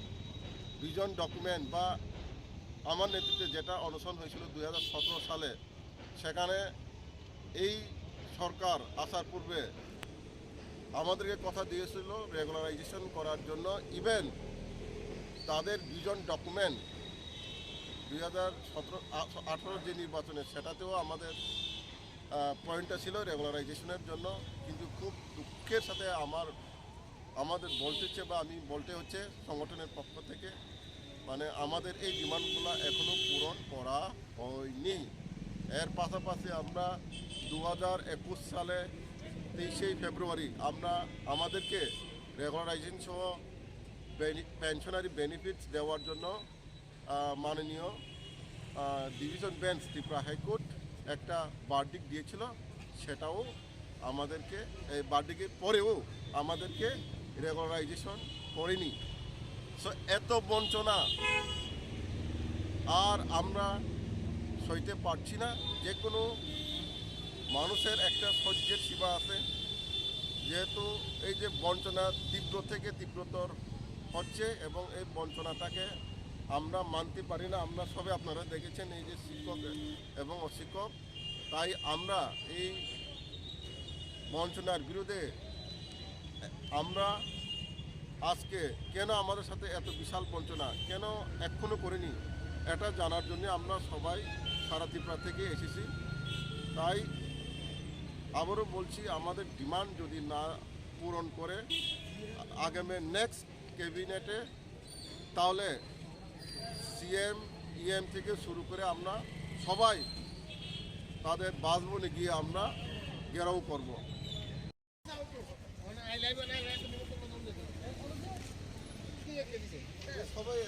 ভিজন ডকুমেন্ট বা আমার নেতৃত্বে যেটা অনশন হয়েছিল 2017 সালে সেখানে এই সরকার আসার পূর্বে আমাদেরকে কথা দিয়েছিল রেগুলারাইজেশন করার জন্য ইভেন তাদের ভিজন ডকুমেন্ট 2018 যে নির্বাচনে সেটাতেও আমাদের পয়েন্টটা ছিল রেগুলারাইজেশনের জন্য, কিন্তু খুব দুঃখের সাথে আমাদের বলতে হচ্ছে বা আমি বলতে হচ্ছে সংগঠনের পক্ষ থেকে মানে আমাদের এই ডিমান্ডগুলো এখনও পূরণ করা হয়নি। এর পাশাপাশি আমরা 2021 সালে 23 ফেব্রুয়ারি আমাদেরকে রেগুলারাইজেশন সহ পেনশনারি বেনিফিটস দেওয়ার জন্য মাননীয় ডিভিশন বেঞ্চ ত্রিপুরা হাইকোর্ট একটা বার্ডিক দিয়েছিল, সেটাও আমাদেরকে এই বার্ডিকের পরেও আমাদেরকে রেগুলারাইজেশন করেনি। সো এত বঞ্চনা আর আমরা সইতে পারছি না। যে কোনো মানুষের একটা সহ্যের সীমা আছে, যেহেতু এই যে বঞ্চনা তীব্র থেকে তীব্রতর হচ্ছে এবং এই বঞ্চনাটাকে আমরা মানতে পারি না। আমরা সবে আপনারা দেখেছেন এই যে শিক্ষক এবং অশিক্ষক, তাই আমরা এই বঞ্চনার বিরুদ্ধে আমরা আজকে কেন আমাদের সাথে এত বিশাল বঞ্চনা কেন এখনও করেনি এটা জানার জন্য আমরা সবাই সারা ত্রিপুরা থেকে এসেছি। তাই আবারও বলছি, আমাদের ডিমান্ড যদি না পূরণ করে আগামী নেক্সট ক্যাবিনেটে, তাহলে সিএম ইএম থেকে শুরু করে আমরা সবাই তাদের বাসভবনে গিয়ে আমরা ঘেরাও করব। সবাই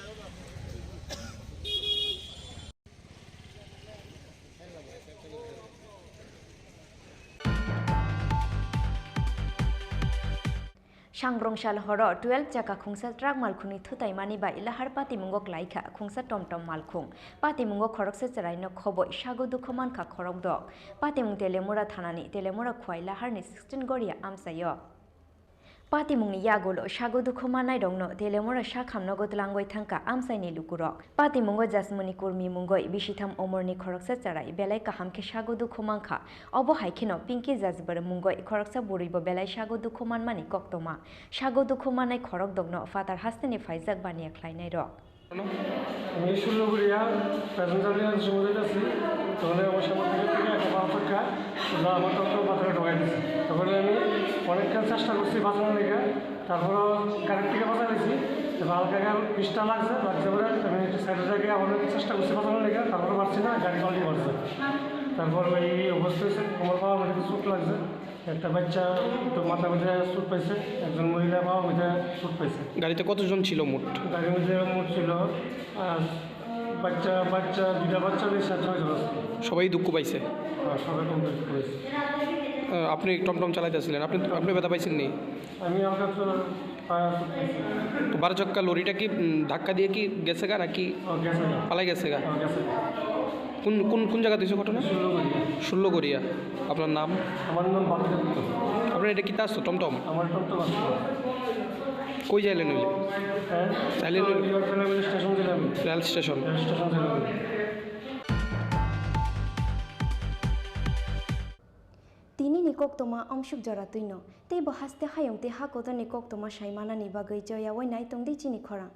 सांग्रंशाल हर 12 चाका खुंसा ट्राक मालखुनी थुताई मानिबाय लाहार पातिमुंगक लाइखा खुंसा टमटम मालखुं पातिमुंगक खरकसे चराइनो खबय सागु दुखो मानखा खरक दक पातिमुं तेलेमुरा थानानि तेलेमुरा खुवाइ लाहारनि 16 गरिया आमसायो पातिमुंनि यागुलो सागु दुखो मानाय दंनो तेलेमुरा साखामनो गतलांगय थांका आमसाइनि लुकुरक पातिमुंगो जासमुनि कुर्मि मुंगय बिसिथाम अमरनि खरकसे चराइ बेलाय काहामखे सागु दुखो मानखा अबो हाइखेनो पिंकी जाजबर मुंगय खरकसा बुरैबो बेलाय सागु दुखो मानमानि कक्तमा सागु दुखो मानाय खरक दंनो फातार हास्तेनि फाइजाक बानिया ख्लायनाय रक আমি ষোলোগুড়িয়া প্যাসেঞ্জারে সমুদ্রে যাচ্ছি, তখন আমার সামনে থেকে একটা বাচ্চা আমার তখন মাথায় ঢোকাই দিচ্ছি। তখন আমি অনেকক্ষণ চেষ্টা করছি বাঁচানোর লেগে, তারপরও গাড়ির থেকে বাঁচা দিয়েছি। এবার হালকা পিসটা লাগছে বলে আমি একটু সাইডে থেকে অনেক চেষ্টা করছি বাঁচানোর লেগে, তারপরে পারছি না, গাড়ি পাল্টি করছে। তারপর ওই অবস্থায় আমার বাবা মধ্যে চোট লাগছে, একটা বাচ্চা তো মাথা মধ্যে চোট পাইছে, একজন মহিলা বাবা মধ্যে চোট পাইছে। গাড়িতে কতজন ছিল মোট? গাড়ির মধ্যে মোট ছিল দুইটা বাচ্চা নিয়ে 6 জন। সবাই দুঃখ পাইছে? সবাই দুঃখ পাইছে। আপনি টমটম চালাইতেছিলেন, আপনি ব্যথা পাইছেন নি? আমি আমাকে তো 12 চাক্কা লরিটা কি ধাক্কা দিয়ে কি গেছে গা নাকি পালাই গেছে গা? কোন কোন কোন জায়গা দিয়েছে ঘটনা? 16 গড়িয়া। আপনার নাম? আমার নাম বাবুদত্ত। আপনার এটা কি তা আসতো টমটম? আমার টমটম আসতো। কই যাইলেন হইলে? চাইলেন স্টেশন গেলাম। Rail station? স্টেশন গেলাম। তিনি निकक्तमा अंशुक जरा तुइनो ते बहास्ते हायंते हाकोतो निकक्तमा साइमाना निबागै जयावै नाय तंदि चिनि खरा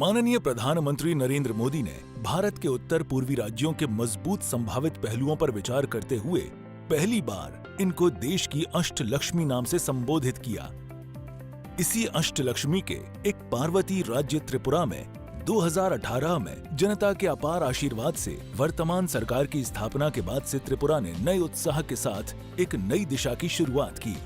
माननीय प्रधानमंत्री नरेंद्र मोदी ने भारत के उत्तर पूर्वी राज्यों के मजबूत संभावित पहलुओं पर विचार करते हुए पहली बार इनको देश की अष्टलक्ष्मी नाम से संबोधित किया। इसी अष्टलक्ष्मी के एक पार्वती राज्य त्रिपुरा में 2018 में जनता के अपार आशीर्वाद से वर्तमान सरकार की स्थापना के बाद से त्रिपुरा ने नए उत्साह के साथ एक नई दिशा की शुरुआत की।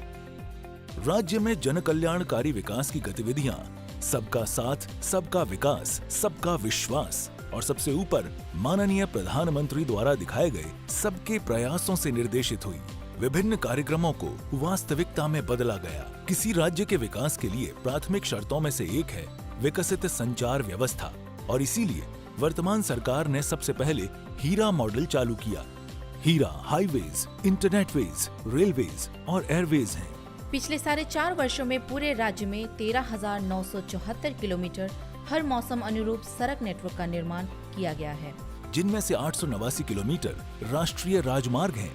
राज्य में जनकल्याणकारी विकास की गतिविधियां सबका साथ, सबका विकास, सबका विश्वास और सबसे ऊपर माननीय प्रधानमंत्री द्वारा दिखाए गए सबके प्रयासों से निर्देशित हुई। विभिन्न कार्यक्रमों को वास्तविकता में बदला गया। किसी राज्य के विकास के लिए प्राथमिक शर्तों में से एक है विकसित संचार व्यवस्था, और इसीलिए वर्तमान सरकार ने सबसे पहले हीरा मॉडल चालू किया। हीरा हाईवेज, इंटरनेटवेज, रेलवेज और एयरवेज हैं। पिछले 4.5 वर्षों में पूरे राज्य में 13,974 किलोमीटर हर मौसम अनुरूप सड़क नेटवर्क का निर्माण किया गया है, जिनमें से 889 किलोमीटर राष्ट्रीय राजमार्ग हैं।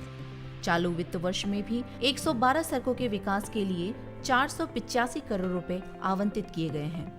चालू वित्त वर्ष में भी 112 सड़कों के विकास के लिए 485 करोड़ रुपए आवंटित किए गए हैं।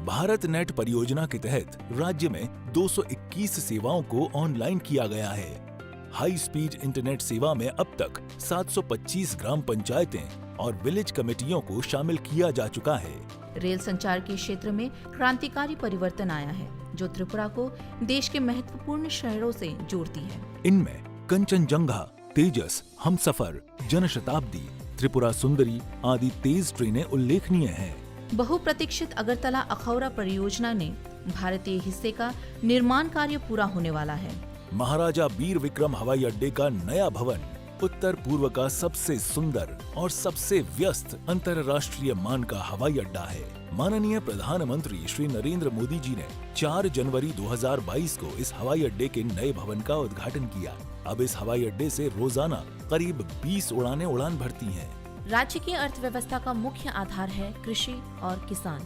भारत नेट परियोजना के तहत राज्य में 221 सेवाओं को ऑनलाइन किया गया है। हाई स्पीड इंटरनेट सेवा में अब तक 725 ग्राम पंचायतें और विलेज कमेटियों को शामिल किया जा चुका है। रेल संचार के क्षेत्र में क्रांतिकारी परिवर्तन आया है, जो त्रिपुरा को देश के महत्वपूर्ण शहरों से जोड़ती है। इनमें कंचनजंगा, तेजस, हमसफर, जनशताब्दी, त्रिपुरा सुंदरी आदि तेज ट्रेनें उल्लेखनीय हैं। बहुप्रतीक्षित अगरतला अखौरा परियोजना ने भारतीय हिस्से का निर्माण कार्य पूरा होने वाला है। महाराजा वीर विक्रम हवाई अड्डे का नया भवन उत्तर पूर्व का सबसे सुंदर और सबसे व्यस्त अंतर्राष्ट्रीय मान का हवाई अड्डा है। माननीय प्रधानमंत्री श्री नरेंद्र मोदी जी ने 4 जनवरी 2022 को इस हवाई अड्डे के नए भवन का उद्घाटन किया। अब इस हवाई अड्डे से रोजाना करीब 20 उड़ानें उड़ान भरती हैं। राज्य की अर्थव्यवस्था का मुख्य आधार है कृषि और किसान।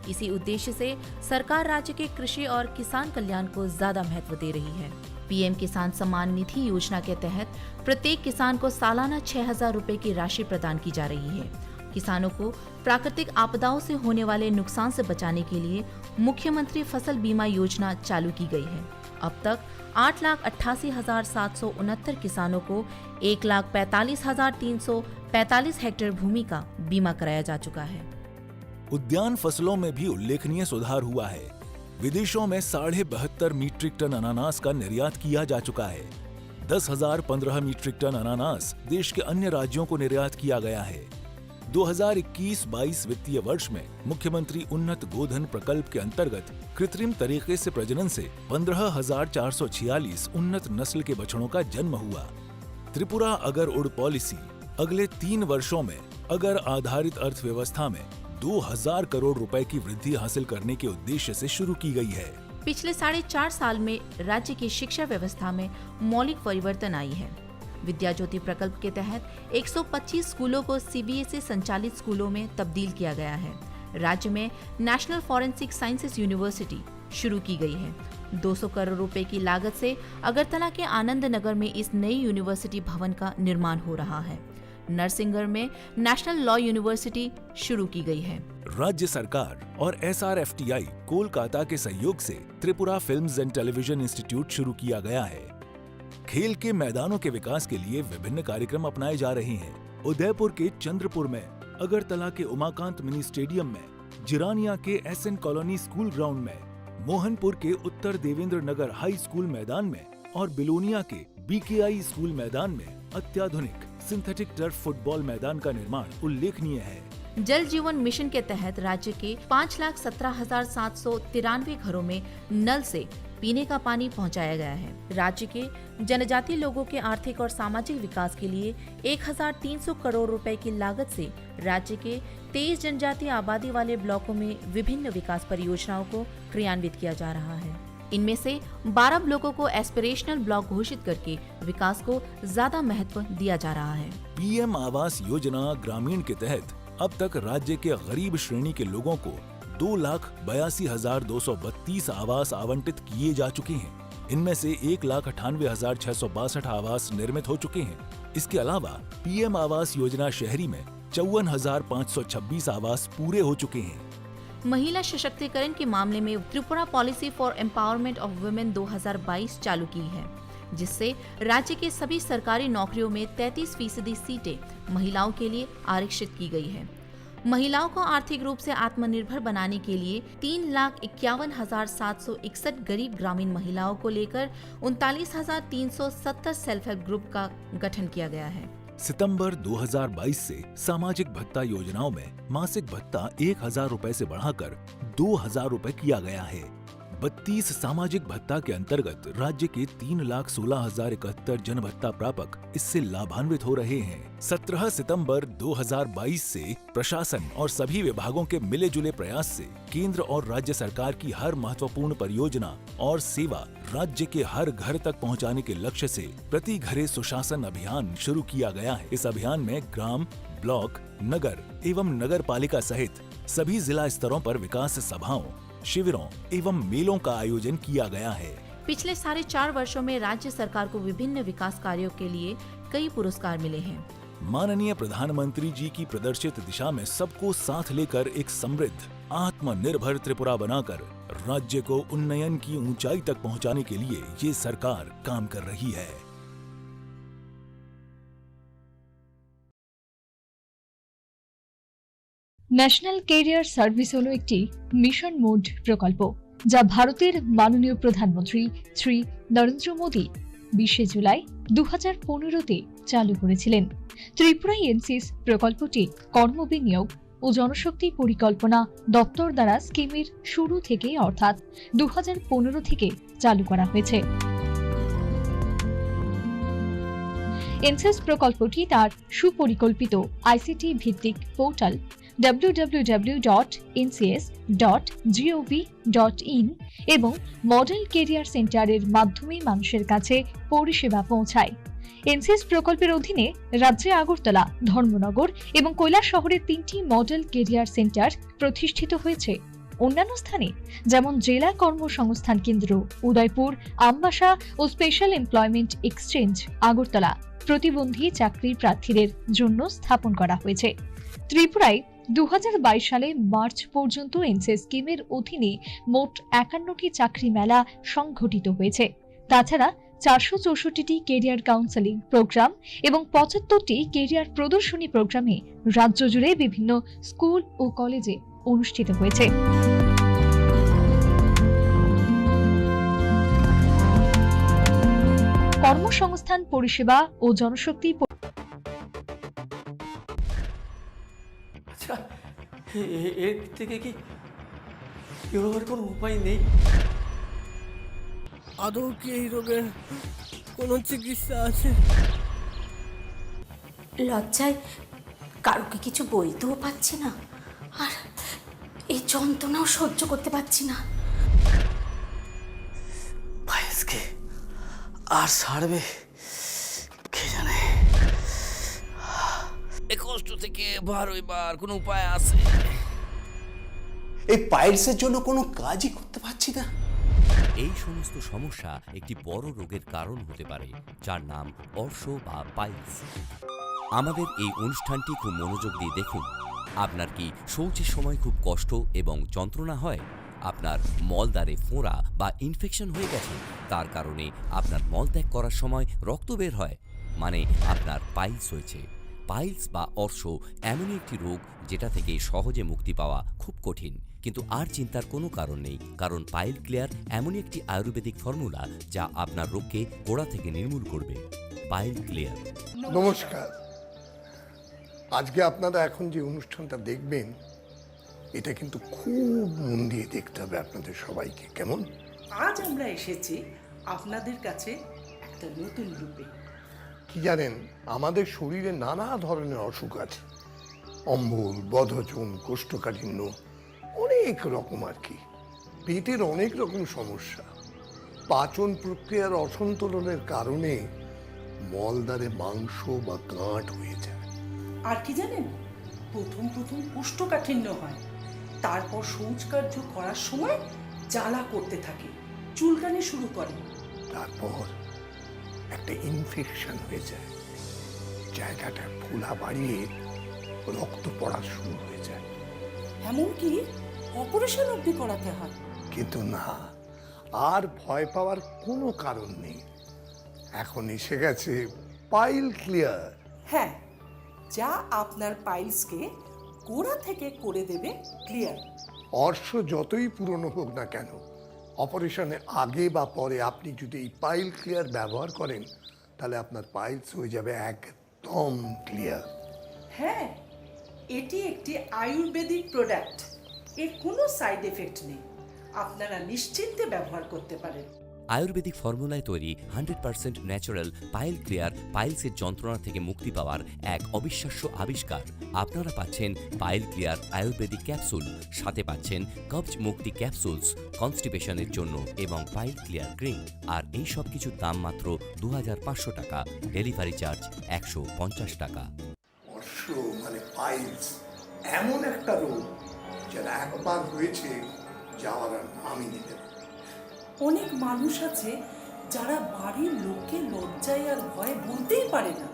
इसी उद्देश्य से सरकार राज्य के कृषि और किसान कल्याण को ज्यादा महत्व दे रही है। पीएम किसान सम्मान निधि योजना के तहत प्रत्येक किसान को सालाना 6,000 रुपए की राशि प्रदान की जा रही है। किसानों को प्राकृतिक आपदाओं से होने वाले नुकसान से बचाने के लिए मुख्यमंत्री फसल बीमा योजना चालू की गई है। अब तक 8,88,769 किसानों को 1,45,345 हेक्टेयर भूमि का बीमा कराया जा चुका है। उद्यान फसलों में भी उल्लेखनीय सुधार हुआ है। विदेशों में 72.5 मीट्रिक टन अनानास का निर्यात किया जा चुका है। 10,015 मीट्रिक टन अनानास देश के अन्य राज्यों को निर्यात किया गया है। 2021-22 वित्तीय वर्ष में मुख्यमंत्री उन्नत गोधन प्रकल्प के अंतर्गत कृत्रिम तरीके से प्रजनन से 15,446 उन्नत नस्ल के बछड़ों का जन्म हुआ। त्रिपुरा अगर उड़ पॉलिसी अगले 3 वर्षों में अगर आधारित अर्थव्यवस्था में 2,000 करोड़ रुपए की वृद्धि हासिल करने के उद्देश्य से शुरू की गई है। पिछले 4.5 साल में राज्य की शिक्षा व्यवस्था में मौलिक परिवर्तन आई है। विद्या ज्योति प्रकल्प के तहत 125 स्कूलों को सीबीएसई संचालित स्कूलों में तब्दील किया गया है। राज्य में नेशनल फॉरेंसिक साइंसेज यूनिवर्सिटी शुरू की गई है। 200 करोड़ रुपए की लागत से अगरतला के आनंद नगर में इस नई यूनिवर्सिटी भवन का निर्माण हो रहा है। नरसिंहगढ़ में नेशनल लॉ यूनिवर्सिटी शुरू की गई है। राज्य सरकार और SRFTI कोलकाता के सहयोग से Tripura films and television institute शुरू किया गया है। खेल के मैदानों के विकास के लिए विभिन्न कार्यक्रम अपनाए जा रहे हैं। उदयपुर के चंद्रपुर में, अगरतला के उमाकांत मिनी स्टेडियम में, जिरानिया के SN कॉलोनी स्कूल ग्राउंड में, मोहनपुर के उत्तर देवेंद्र नगर हाई स्कूल मैदान में और बिलोनिया के BKI स्कूल मैदान में अत्याधुनिक सिंथेटिक टर्फ फुटबॉल मैदान का निर्माण उल्लेखनीय है। जल जीवन मिशन के तहत राज्य के 5,17,793 घरों में नल से पीने का पानी पहुंचाया गया है। राज्य के जनजातीय लोगों के आर्थिक और सामाजिक विकास के लिए 1,300 करोड़ रुपए की लागत से राज्य के 23 जनजातीय आबादी वाले ब्लॉकों में विभिन्न विकास परियोजनाओं को क्रियान्वित किया जा रहा है। इनमें से 12 ब्लॉकों को एस्पिरेशनल ब्लॉक घोषित करके विकास को ज्यादा महत्व दिया जा रहा है। PM आवास योजना ग्रामीण के तहत अब तक राज्य के गरीब श्रेणी के लोगों को 2,82,232 आवास आवंटित किए जा चुके हैं। इनमें से 1,98,662 आवास निर्मित हो चुके हैं। इसके अलावा PM आवास योजना शहरी में 54,526 आवास पूरे हो चुके हैं। महिला सशक्तिकरण के मामले में Tripura policy for empowerment of women 2022 चालू की है, जिससे राज्य के सभी सरकारी नौकरियों में 33% सीटें महिलाओं के लिए आरक्षित की गई है। महिलाओं को आर्थिक रूप से आत्मनिर्भर बनाने के लिए 3,51,761 गरीब ग्रामीण महिलाओं को लेकर 39,370 सेल्फ हेल्प ग्रुप का गठन किया गया है। सितंबर 2022 से सामाजिक भत्ता योजनाओं में मासिक भत्ता 1,000 रुपए से बढ़ाकर 2,000 रुपए किया गया है। 32 सामाजिक भत्ता के अंतर्गत राज्य के 3,16,071 जन भत्ता प्रापक इससे लाभान्वित हो रहे हैं। 17 सितंबर 2022 से प्रशासन और सभी विभागों के मिले जुले प्रयास से केंद्र और राज्य सरकार की हर महत्वपूर्ण परियोजना और सेवा राज्य के हर घर तक पहुंचाने के लक्ष्य से प्रति घरे सुशासन अभियान शुरू किया गया है। इस अभियान में ग्राम, ब्लॉक, नगर एवं नगर पालिका सहित सभी जिला स्तरों पर विकास सभाओं, शिविरों एवं मेलों का आयोजन किया गया है। पिछले 4.5 वर्षों में राज्य सरकार को विभिन्न विकास कार्यों के लिए कई पुरस्कार मिले हैं। माननीय प्रधानमंत्री जी की प्रदर्शित दिशा में सबको साथ लेकर एक समृद्ध, आत्मनिर्भर त्रिपुरा बनाकर राज्य को उन्नयन की ऊंचाई तक पहुंचाने के लिए ये सरकार काम कर रही है। ন্যাশনাল ক্যারিয়ার সার্ভিস হলো একটি মিশন মোড প্রকল্প যা ভারতের মাননীয় প্রধানমন্ত্রী শ্রী নরেন্দ্র মোদী 20 জুলাই 2015-তে চালু করেছিলেন। ত্রিপুরা এনসিএস প্রকল্পটি কর্মবিনিয়োগ ও জনশক্তি পরিকল্পনা দপ্তর দ্বারা স্কিমের শুরু থেকে অর্থাৎ 2015 থেকে চালু করা হয়েছে। এনসিএস প্রকল্পটি তার সুপরিকল্পিত আইসিটি ভিত্তিক পোর্টাল www.ncs.gov.in এবং মডেল কেরিয়ার সেন্টারের মাধ্যমে মানুষের কাছে পরিষেবা পৌঁছায়। এনসিএস প্রকল্পের অধীনে রাজ্যে আগরতলা, ধর্মনগর এবং কৈলাস শহরের 3টি মডেল কেরিয়ার সেন্টার প্রতিষ্ঠিত হয়েছে। অন্যান্য স্থানে যেমন জেলা কর্মসংস্থান কেন্দ্র উদয়পুর, আমবাসা ও স্পেশাল এমপ্লয়মেন্ট এক্সচেঞ্জ আগরতলা প্রতিবন্ধী চাকরির প্রার্থীদের জন্য স্থাপন করা হয়েছে। ত্রিপুরায় 2022 সালে মার্চ পর্যন্ত এনসিএস স্কিমের অধীনে মোট 51টি চাকরি মেলা সংঘটিত হয়েছে। তাছাড়া 464টি কেরিয়ার কাউন্সেলিং প্রোগ্রাম এবং 75টি কেরিয়ার প্রদর্শনী প্রোগ্রামে রাজ্য জুড়ে বিভিন্ন স্কুল ও কলেজে অনুষ্ঠিত হয়েছে। কর্মসংস্থান পরিষেবা ও জনশক্তি এর থেকে কি বেরোবার কোনো উপায় নেই? আদৌ কি এই রোগের কোনো চিকিৎসা আছে? লজ্জায় কারোকে কিছু বলতেও পারছি না, আর এই যন্ত্রণাও সহ্য করতে পারছি না। পায়েসকে আর ছাড়বে কে জানে। এই কষ্ট থেকে বার হইবার কোনো উপায় আছে? এই পাইলসের জন্য কোনো কাজই করতে পারছি না। এই সমস্ত সমস্যা একটি বড় রোগের কারণ হতে পারে, যার নাম অর্শ বা পাইলস। আমাদের এই অনুষ্ঠানটি খুব মনোযোগ দিয়ে দেখুন। আপনার কি শৌচের সময় খুব কষ্ট এবং যন্ত্রণা হয়? আপনার মলদ্বারে ফোঁড়া বা ইনফেকশন হয়ে গেছে, তার কারণে আপনার মলত্যাগ করার সময় রক্ত বের হয়, মানে আপনার পাইলস হয়েছে। পাইলস বা অর্শ এমনই একটি রোগ যেটা থেকে সহজে মুক্তি পাওয়া খুব কঠিন, কিন্তু আর চিন্তার কোনো কারণ নেই, কারণ পাইল ক্লিয়ার এমনই একটি আয়ুর্বেদিক ফর্মুলা যা আপনার রোগকে গোড়া থেকে নির্মূল করবে। Pile Clear. নমস্কার। আজকে আপনারা এখন যে অনুষ্ঠানটা দেখবেন, এটা কিন্তু খুব মন দিয়ে দেখতে হবে আপনাদের সবাইকে। কেমন? আজ আমরা এসেছি আপনাদের কাছে একটা নতুন রূপে। কি জানেন, আমাদের শরীরে নানা ধরনের অসুখ আছে, অম্বল, বদহজম, কোষ্ঠকাঠিন্য, অনেক রকম আর কি। পেটের অনেক রকম সমস্যা, পাচন প্রক্রিয়ার অসন্তোলনের কারণে মলদ্বারে মাংস বা গাঁট হয়ে যায়। আর কি জানেন, প্রথম কোষ্ঠকাঠিন্য হয়, তারপর শৌচকার্য করার সময় জ্বালা করতে থাকে, চুলকানি শুরু করে, তারপর একটা ইনফেকশন হয়ে যায়, জায়গাটা ফোলা বাড়িয়ে রক্ত পড়া শুরু হয়ে যায়, এমনকি অপারেশন অবধি করাতে হয়। কিন্তু না, আর ভয় পাওয়ার কোনো কারণ নেই। এখন এসে গেছে পাইল ক্লিয়ার। হ্যাঁ, যা আপনার পাইলসকে গোড়া থেকে করে দেবে ক্লিয়ার। অর্শ যতই পুরনো হোক না কেন, অপারেশনের আগে বা পরে আপনি যদি এই পাইল ক্লিয়ার ব্যবহার করেন, তাহলে আপনার পাইলস হয়ে যাবে একদম ক্লিয়ার। হ্যাঁ, এটি একটি আয়ুর্বেদিক প্রোডাক্ট, এর কোনো সাইড এফেক্ট নেই, আপনারা নিশ্চিন্তে ব্যবহার করতে পারেন। আয়ুর্বেদিক ফর্মুলায় তৈরি 100% ন্যাচারাল পাইল ক্লিয়ার পাইলসের যন্ত্রণা থেকে মুক্তি পাওয়ার এক অবিশ্বাস্য আবিষ্কার। আপনারা পাচ্ছেন পাইল ক্লিয়ার আয়ুর্বেদিক ক্যাপসুল, সাথে পাচ্ছেন কবজ মুক্তি ক্যাপসুলস কনস্টিপেশনের জন্য এবং পাইল ক্লিয়ার ক্রিম। আর এই সব কিছুর দাম মাত্র 2500 টাকা, ডেলিভারি চার্জ 150 টাকা। অর্শ মানে পাইলস এমন একটা রোগ যারা একবার হয়েছে যাওয়ার আর নামই নিতে না। অনেক মানুষ আছে যারা বাড়ির লোককে লজ্জায় আর ভয়ে বলতেই পারে না।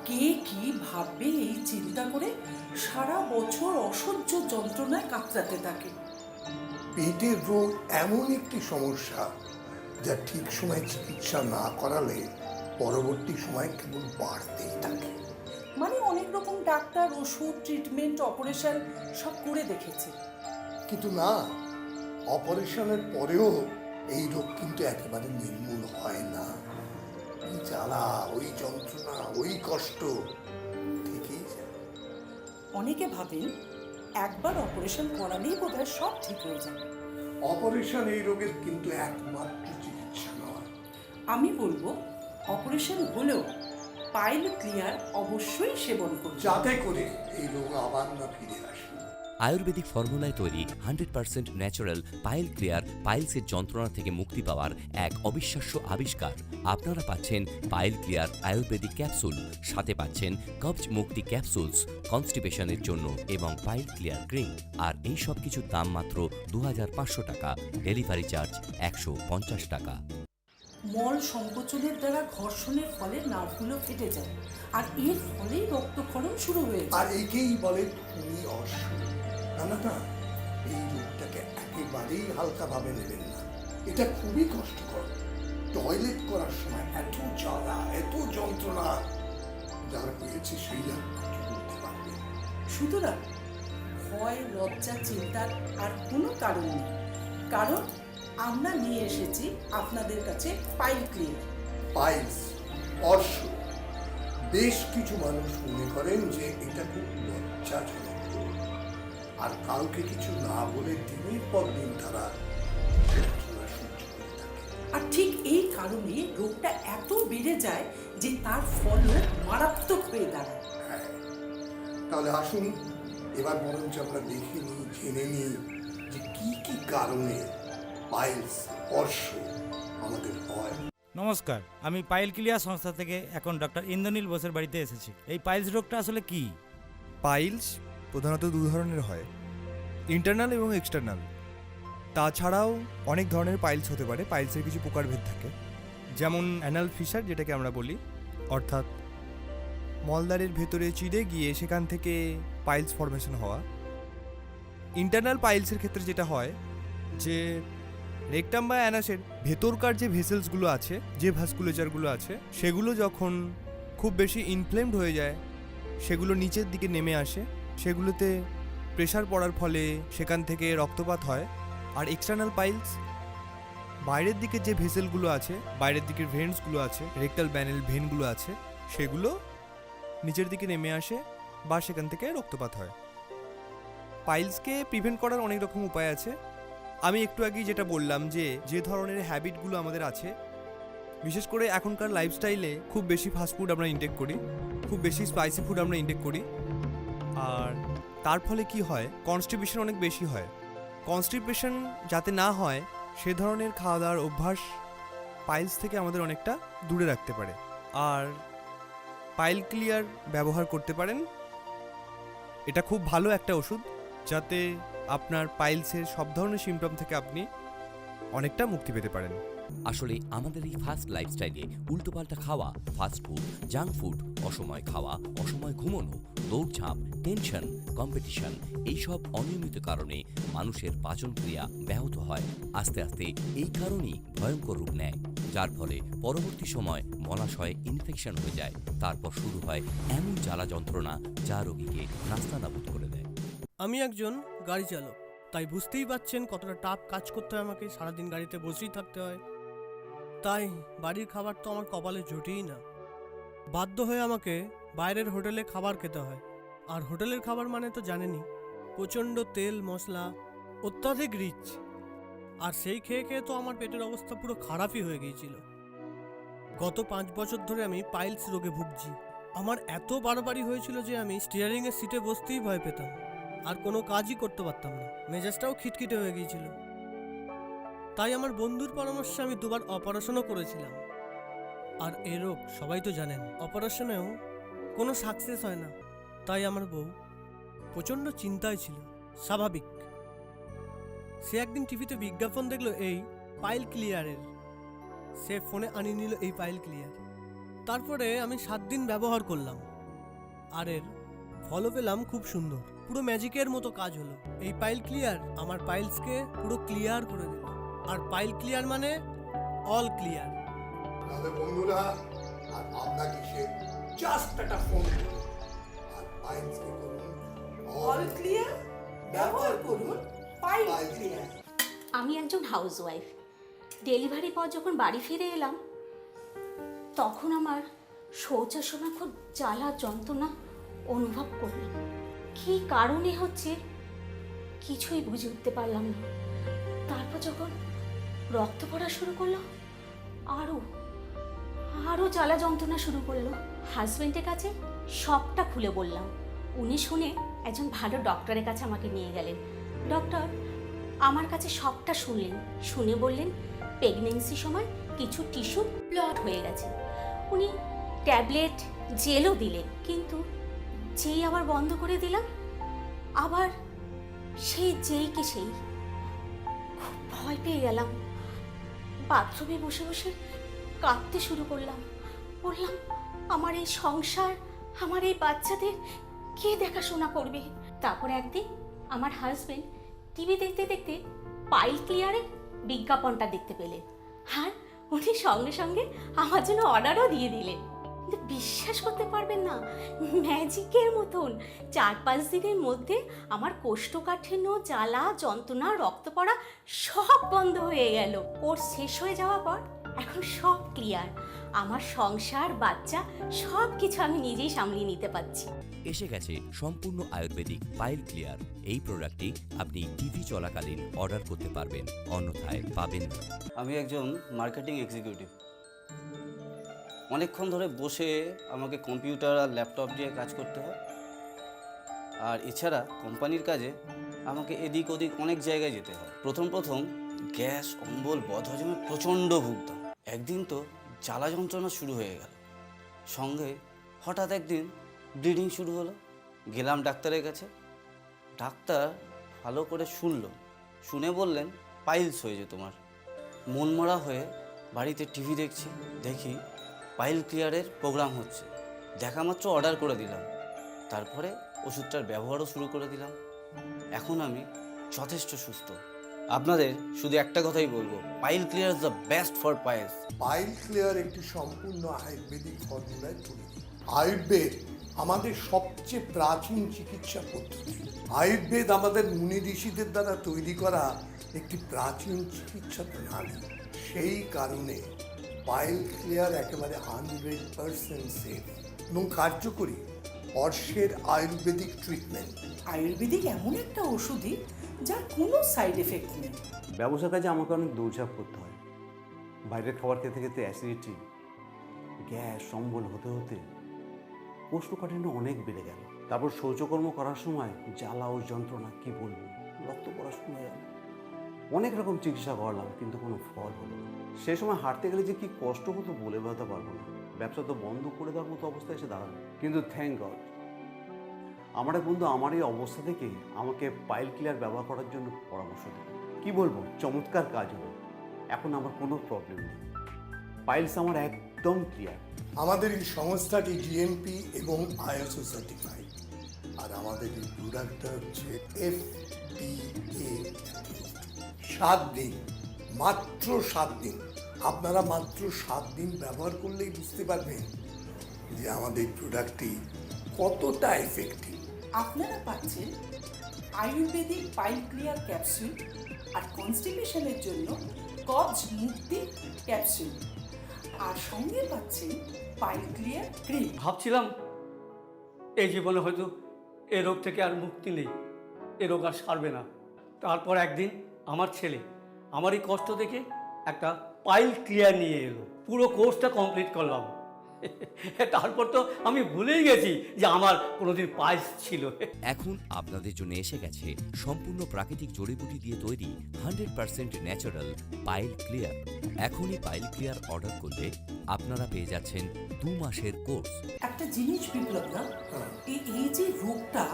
কে কি ভাববে এই চিন্তা করে সারা বছর অসহ্য যন্ত্রণায় কাতরাতে থাকে। পেটের রোগ এমন একটি সমস্যা যা ঠিক সময় চিকিৎসা না করালে পরবর্তী সময় কেবল বাড়তেই থাকে। মানে অনেক রকম ডাক্তার, ওষুধ, ট্রিটমেন্ট, অপারেশন সব করে দেখেছে, কিন্তু না, অপারেশনের পরেও এই রোগ কিন্তু একেবারে নির্মূল হয় না। ওই জ্বালা, ওই যন্ত্রণা, ওই কষ্ট থেকেই যায়। অনেকে ভাবেন একবার অপারেশন করালেই বোধহয় সব ঠিক হয়ে যাবে। অপারেশন এই রোগের কিন্তু একমাত্র চিকিৎসা নয়। আমি বলবো অপারেশন হলেও পাইল ক্লিয়ার অবশ্যই সেবন করুন, যাতে করে এই রোগ আবার না ফিরে আসে। আয়ুর্বেদিক ফর্মুলায় তৈরি 100% ন্যাচারাল পাইল ক্লিয়ার পাইলসের যন্ত্রণা থেকে মুক্তি পাওয়ার এক অবিশ্বাস্য আবিষ্কার। আপনারা পাচ্ছেন পাইল ক্লিয়ার আয়ুর্বেদিক ক্যাপসুল, সাথে পাচ্ছেন কবজ মুক্তি ক্যাপসুলস কনস্টিপেশনের জন্য এবং পাইল ক্লিয়ার ক্রিম। আর এই সব কিছুর দাম মাত্র 2500 টাকা, ডেলিভারি চার্জ 150 টাকা। মল সংকোচনের দ্বারা ঘর্ষণের ফলে নার্ভগুলো ফেটে যায়, আর এর ফলেই রক্তক্ষরণ শুরু হয়ে যায়। আর একেই বলে খুনি অর্শ। না, এই রোগটাকে একেবারেই হালকাভাবে নেবেন না। এটা খুবই কষ্টকর। টয়লেট করার সময় এত জ্বালা, এত যন্ত্রণা, যার হয়েছে সেই আর কিছু করতে পারবে। সুতরাং ভয়, লজ্জা, চিন্তার আর কোনো কারণ নেই, কারণ আমরা নিয়ে এসেছি আপনাদের কাছে পাইল ক্লিয়ার। পাইলস, অর্শ, বেশ কিছু মানুষ মনে করেন যে এটা খুব লজ্জাজনক রোগ, আর কাউকে কিছু না বলে দিনের পর দিন তারা যন্ত্রণা সহ্য করে থাকে। আর ঠিক এই কারণে রোগটা এত বেড়ে যায় যে তার ফলও মারাত্মক হয়ে দাঁড়ায়। হ্যাঁ, তাহলে আসুন এবার বরঞ্চ আমরা দেখে নিই, জেনে নিই যে কি কি কারণে পাইলস, অর্শ আমাদের হয়। নমস্কার, আমি পাইল ক্লিয়ার সংস্থা থেকে এখন ডক্টর ইন্দ্রনীল বোসের বাড়িতে এসেছি। এই পাইলস রোগটা আসলে কি? পাইলস প্রধানত দু ধরনের হয়, ইন্টারনাল এবং এক্সটার্নাল। তাছাড়াও অনেক ধরনের পাইলস হতে পারে। পাইলসের কিছু প্রকারভেদ থাকে, যেমন অ্যানাল ফিশার যেটাকে আমরা বলি, অর্থাৎ মলদ্বারের ভেতরে চিড়ে গিয়ে সেখান থেকে পাইলস ফর্মেশন হওয়া। ইন্টারনাল পাইলসের ক্ষেত্রে যেটা হয় যে রেকটাম বা অ্যানাসের ভেতরকার যে ভেসেলসগুলো আছে, যে ভাস্কুলেচারগুলো আছে, সেগুলো যখন খুব বেশি ইনফ্লেমড হয়ে যায়, সেগুলো নিচের দিকে নেমে আসে, সেগুলোতে প্রেশার পড়ার ফলে সেখান থেকে রক্তপাত হয়। আর এক্সটার্নাল পাইলস বাইরের দিকে যে ভেসেলগুলো আছে, বাইরের দিকের ভেন্সগুলো আছে, রেকটাল ব্যানেল ভেনগুলো আছে, সেগুলো নিচের দিকে নেমে আসে বা সেখান থেকে রক্তপাত হয়। পাইলসকে প্রিভেন্ট করার অনেক রকম উপায় আছে। আমি একটু আগেই যেটা বললাম যে ধরনের হ্যাবিটগুলো আমাদের আছে, বিশেষ করে এখনকার লাইফস্টাইলে খুব বেশি ফাস্টফুড আমরা ইনটেক করি, খুব বেশি স্পাইসি ফুড আমরা ইনটেক করি, আর তার ফলে কি হয়, কনস্টিপেশন অনেক বেশি হয়। কনস্টিপেশন যাতে না হয় সে ধরনের খাওয়া দাওয়ার অভ্যাস পাইলস থেকে আমাদের অনেকটা দূরে রাখতে পারে। আর পাইল ক্লিয়ার ব্যবহার করতে পারেন, এটা খুব ভালো একটা ওষুধ যাতে আপনার পাইলসের সব ধরনের সিমটম থেকে আপনি অনেকটা মুক্তি পেতে পারেন। আসলে আমাদের এই ফাস্ট লাইফস্টাইলে উল্টোপাল্টা খাওয়া, ফাস্ট ফুড, জাঙ্ক ফুড, অসময় খাওয়া, অসময় ঘুমানো, দৌড়ঝাঁপ, টেনশন, কম্পিটিশন, এইসব অনিয়মিত কারণে মানুষের পাচনক্রিয়া ব্যাহত হয়। আস্তে আস্তে এই কারণেই ভয়ঙ্কর রূপ নেয়, যার ফলে পরবর্তী সময় মলাশয়ে ইনফেকশন হয়ে যায়। তারপর শুরু হয় এমন জ্বালা যন্ত্রণা যা রোগীকে নাস্তানাবুদ করে দেয়। আমি একজন গাড়ি চালক, তাই বুঝতেই পারছেন কতটা টাফ কাজ করতে হয় আমাকে। সারাদিন গাড়িতে বসেই থাকতে হয়, তাই বাড়ির খাবার তো আমার কপালে জুটেই না। বাধ্য হয়ে আমাকে বাইরের হোটেলে খাবার খেতে হয়। আর হোটেলের খাবার মানে তো জানেনই, প্রচণ্ড তেল মশলা, অত্যাধিক রিচ। আর সেই খেয়ে খেয়ে তো আমার পেটের অবস্থা পুরো খারাপই হয়ে গিয়েছিল। গত 5 বছর ধরে আমি পাইলস রোগে ভুগছি। আমার এত বাড়াবাড়ি হয়েছিল যে আমি স্টিয়ারিংয়ের সিটে বসতেই ভয় পেতাম, আর কোনো কাজই করতে পারতাম না। মেজাজটাও খিটখিটে হয়ে গিয়েছিল। তাই আমার বন্ধুর পরামর্শে আমি 2বার অপারেশনও করেছিলাম। আর এ রোগ সবাই তো জানেন, অপারেশনেও কোনো সাকসেস হয় না। তাই আমার বউ প্রচণ্ড চিন্তায় ছিল, স্বাভাবিক। সে একদিন টিভিতে বিজ্ঞাপন দেখলো এই পাইল ক্লিয়ারের। সে ফোনে আনিয়ে নিল এই পাইল ক্লিয়ার। তারপরে আমি 7 দিন ব্যবহার করলাম, আর এর ফলও পেলাম খুব সুন্দর। পুরো ম্যাজিকের মতো কাজ হলো। এই পাইল ক্লিয়ার আমার পাইলসকে পুরো ক্লিয়ার করে দিল। আর পাইল ক্লিয়ার মানে অল ক্লিয়ার। তাহলে বন্ধুরা, আর আপনাকে সে জাস্ট একটা ফোন করুন আর পাইলসকে করুন অল ক্লিয়ার, ব্যবহার করুন পাইল ক্লিয়ার। আমি একজন হাউসওয়াইফ। ডেলিভারি পর যখন বাড়ি ফিরে এলাম, তখন আমার শৌচের সময় খুব জ্বালা যন্ত্রণা অনুভব করলাম। কী কারণে হচ্ছে কিছুই বুঝে উঠতে পারলাম না। তারপর যখন রক্ত পড়া শুরু করলো, আরও জ্বালা যন্ত্রণা শুরু করলো। হাজব্যান্ডের কাছে সবটা খুলে বললাম। উনি শুনে একজন ভালো ডক্টরের কাছে আমাকে নিয়ে গেলেন। ডক্টর আমার কাছে সবটা শুনলেন, শুনে বললেন প্রেগনেন্সির সময় কিছু টিস্যু ব্লট হয়ে গেছে। উনি ট্যাবলেট জেলও দিলেন, কিন্তু যেই আবার বন্ধ করে দিলাম, আবার সেই যেইকে সেই খুব ভয় পেয়ে গেলাম। বাথরুমে বসে বসে কাঁদতে শুরু করলাম। বললাম আমার এই সংসার, আমার এই বাচ্চাদের কে দেখাশোনা করবে? তারপর একদিন আমার হাজবেন্ড টিভি দেখতে দেখতে পাইল ক্লিয়ারের বিজ্ঞাপনটা দেখতে পেলেন, আর উনি সঙ্গে সঙ্গে আমার জন্য অর্ডারও দিয়ে দিলেন। কিন্তু বিশ্বাস করতে পারবেন না, ম্যাজিকের মতন 4-5 দিনের মধ্যে আমার কোষ্ঠকাঠিন্য, জ্বালা যন্ত্রণা, রক্ত পড়া সব বন্ধ হয়ে গেল। কোর্স শেষ হয়ে যাওয়ার পর এখন সব ক্লিয়ার। আমার সংসার, বাচ্চা সব কিছু আমি নিজেই সামলিয়ে নিতে পারছি। এসে গেছে সম্পূর্ণ আয়ুর্বেদিক পাইল ক্লিয়ার। এই প্রোডাক্টটি আপনি টিভি চলাকালীন অর্ডার করতে পারবেন, অন্যথায় পাবেন না। আমি একজন মার্কেটিং এক্সিকিউটিভ। অনেকক্ষণ ধরে বসে আমাকে কম্পিউটার আর ল্যাপটপ দিয়ে কাজ করতে হয়। আর এছাড়া কোম্পানির কাজে আমাকে এদিক ওদিক অনেক জায়গায় যেতে হয়। প্রথম গ্যাস, অম্বল, বদহজমে প্রচণ্ড ভুগতাম। একদিন তো জ্বালা যন্ত্রণা শুরু হয়ে গেল, সঙ্গে হঠাৎ একদিন ব্লিডিং শুরু হলো। গেলাম ডাক্তারের কাছে। ডাক্তার ভালো করে শুনে বললেন পাইলস হয়েছে তোমার। মনমরা হয়ে বাড়িতে টিভি দেখি পাইল ক্লিয়ারের প্রোগ্রাম হচ্ছে। দেখা মাত্র অর্ডার করে দিলাম। তারপরে ওষুধটার ব্যবহারও শুরু করে দিলাম। এখন আমি যথেষ্ট সুস্থ। আপনাদের শুধু একটা কথাই বলবো, Pile Clear is the best for piles. Pile Clear একটি সম্পূর্ণ আয়ুর্বেদিক ফর্মুলায় তৈরি। আয়ুর্বেদ আমাদের সবচেয়ে প্রাচীন চিকিৎসা পদ্ধতি। আয়ুর্বেদ আমাদের মুনি ঋষিদের দ্বারা তৈরি করা একটি প্রাচীন চিকিৎসা প্রণালী। সেই কারণে পাইল ক্লিয়ার একেবারে 100% সেফ এবং কার্যকরী অর্শের আয়ুর্বেদিক ট্রিটমেন্ট। আয়ুর্বেদিক এমন একটা ওষুধই যার কোনো সাইড এফেক্ট নেই। ব্যবসার কাজে আমাকে অনেক দৌড়ঝাঁপ করতে হয়। বাইরের খাবার খেতে খেতে অ্যাসিডিটি, গ্যাস, অম্বল হতে হতে কোষ্ঠকাঠিন্য অনেক বেড়ে গেল। তারপর শৌচকর্ম করার সময় জ্বালা ও যন্ত্রণা কি বলবো, রক্ত পড়া শুরু হয়ে গেল। অনেক রকম চিকিৎসা করলাম, কিন্তু কোনো ফল হলো না। সে সময় হাঁটতে গেলে যে কি কষ্ট হতো বলে বোঝাতে পারবো না। ব্যবসা তো বন্ধ করে দেওয়ার মতো অবস্থায় এসে দাঁড়ালো। কিন্তু থ্যাংক গড, আমার এক বন্ধু আমার এই অবস্থা থেকে আমাকে পাইল ক্লিয়ার ব্যবহার করার জন্য পরামর্শ দিল। কি বলবো, চমৎকার কাজ হলো। এখন আমার কোনো প্রবলেম নেই, পাইলস আমার একদম ক্লিয়ার। আমাদের এই সংস্থাটি জিএমপি এবং আইএসও সার্টিফাইড, আর আমাদের এই প্রোডাক্টটা হচ্ছে FDA। 7 দিন, মাত্র 7 দিন। আপনারা মাত্র 7 দিন ব্যবহার করলেই বুঝতে পারবেন যে আমাদের প্রোডাক্টটি কতটা এফেক্টিভ। আপনারা পাচ্ছেন আয়ুর্বেদিক পাইল ক্লিয়ার ক্যাপসুল আর কনস্টিপেশনের জন্য কবজ মুক্তি ক্যাপসুল, আর সঙ্গে পাচ্ছেন পাইল ক্লিয়ার ক্রিম। ভাবছিলাম এই জীবনে হয়তো এ রোগ থেকে আর মুক্তি নেই, এ রোগ আর সারবে না। তারপর একদিন আমার ছেলে আমার এই কষ্ট দেখে একটা পাইল ক্লিয়ার নিয়ে এলো, পুরো কোর্সটা কমপ্লিট করলাম। তারপর তো আমি ভুলেই গেছি যে আমার কোনোদিন পাইলস ছিল। এখন আপনাদের জন্য এসে গেছে সম্পূর্ণ প্রাকৃতিক জড়িবুটি দিয়ে তৈরি 100% ন্যাচারাল পাইল ক্লিয়ার। এখনই পাইল ক্লিয়ার অর্ডার করলে আপনারা পেয়ে যাচ্ছেন 2 মাসের কোর্স। একটা জিনিস বিপ্লব না, এই যে রোগটা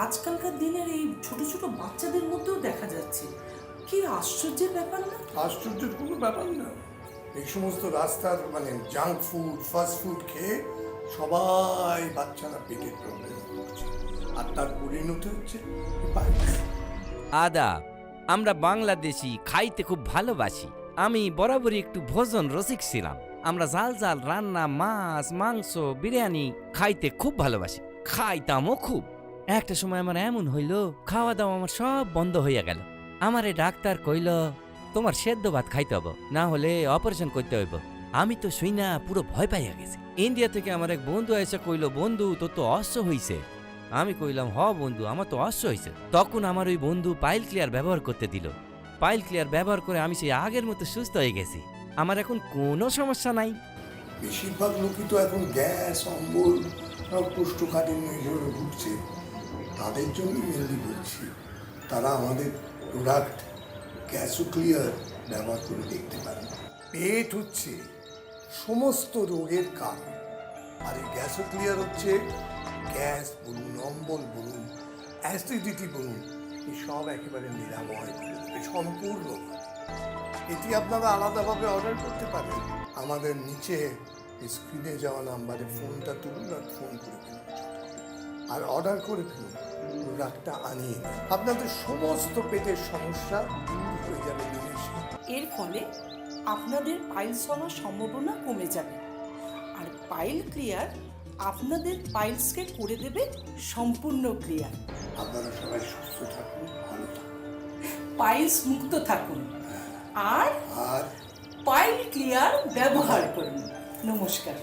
আজকালকার দিনের এই ছোট ছোট বাচ্চাদের মধ্যেও দেখা যাচ্ছে, কি আশ্চর্যের ব্যাপার না? আশ্চর্যের কোনো ব্যাপার না। এই সমস্ত রাস্তার মানে জাঙ্ক ফুড, ফাস্ট ফুড খেয়ে সবাই বাচ্চারা পেটের প্রবলেম হচ্ছে, আর তার পরিণতি হচ্ছে পাইলস। আদাব, আমরা বাংলাদেশি খাইতে খুব ভালোবাসি। আমি বরাবরই একটু ভোজন রসিক ছিলাম। আমরা জাল জাল রান্না, মাছ, মাংস, বিরিয়ানি খাইতে খুব ভালোবাসি, খাইতামও খুব। একটা সময় আমার এমন হইল, খাওয়া দাওয়া আমার সব বন্ধ হইয়া গেল। আমারে ডাক্তার কইল, তোমার সেদ্ধ ভাত খাইতে হবো, না হলে অপারেশন করতে হইব। আমি তো শুই না পুরো ভয় পাইয়া গেছি। ইন্ডিয়া থেকে আমার এক বন্ধু এসে কইল, বন্ধু তোর তো অশ্ব হইছে। আমি কইলাম, হ বন্ধু, আমার তো অশ্ব হইছে। তখন আমার ওই বন্ধু পাইল ক্লিয়ার ব্যবহার করতে দিল। পাইল ক্লিয়ার ব্যবহার করে আমি সেই আগের মতো সুস্থ হয়ে গেছি। আমার এখন কোনো সমস্যা নাই। বেশিরভাগ লোকই তো এখন গ্যাস, অম্বল, কোষ্ঠকাঠিন্য হিসেবে ভুগছে। তাদের জন্য মেনলি বলছি, তারা আমাদের প্রোডাক্ট গ্যাসো ক্লিয়ার ব্যবহার করে দেখতে পারে। পেট হচ্ছে সমস্ত রোগের কারণ, আর এই গ্যাসো ক্লিয়ার হচ্ছে গ্যাস বলুন, অম্বল বলুন, অ্যাসিডিটি বলুন, এই সব একেবারে নিরাময় করে দেবে সম্পূর্ণ। এটি আপনারা আলাদাভাবে অর্ডার করতে পারেন। আমাদের নিচে স্ক্রিনে যাওয়া নাম্বারে ফোনটা তুলুন আর ফোন করে ফেলুন, আর অর্ডার করে ফেলুন। প্রোডাক্টটা আনিয়ে আপনাদের সমস্ত পেটের সমস্যা দূর হয়ে যাবে নিমেষে। এর ফলে আপনাদের পাইলস হওয়ার সম্ভাবনা কমে যাবে, আর পাইল ক্লিয়ার আপনাদের পাইলসকে করে দেবে সম্পূর্ণ ক্লিয়ার। আপনারা সবাই সুস্থ থাকুন, ভালো থাকুন, পাইলস মুক্ত থাকুন, আর পাইল ক্লিয়ার ব্যবহার করুন। নমস্কার।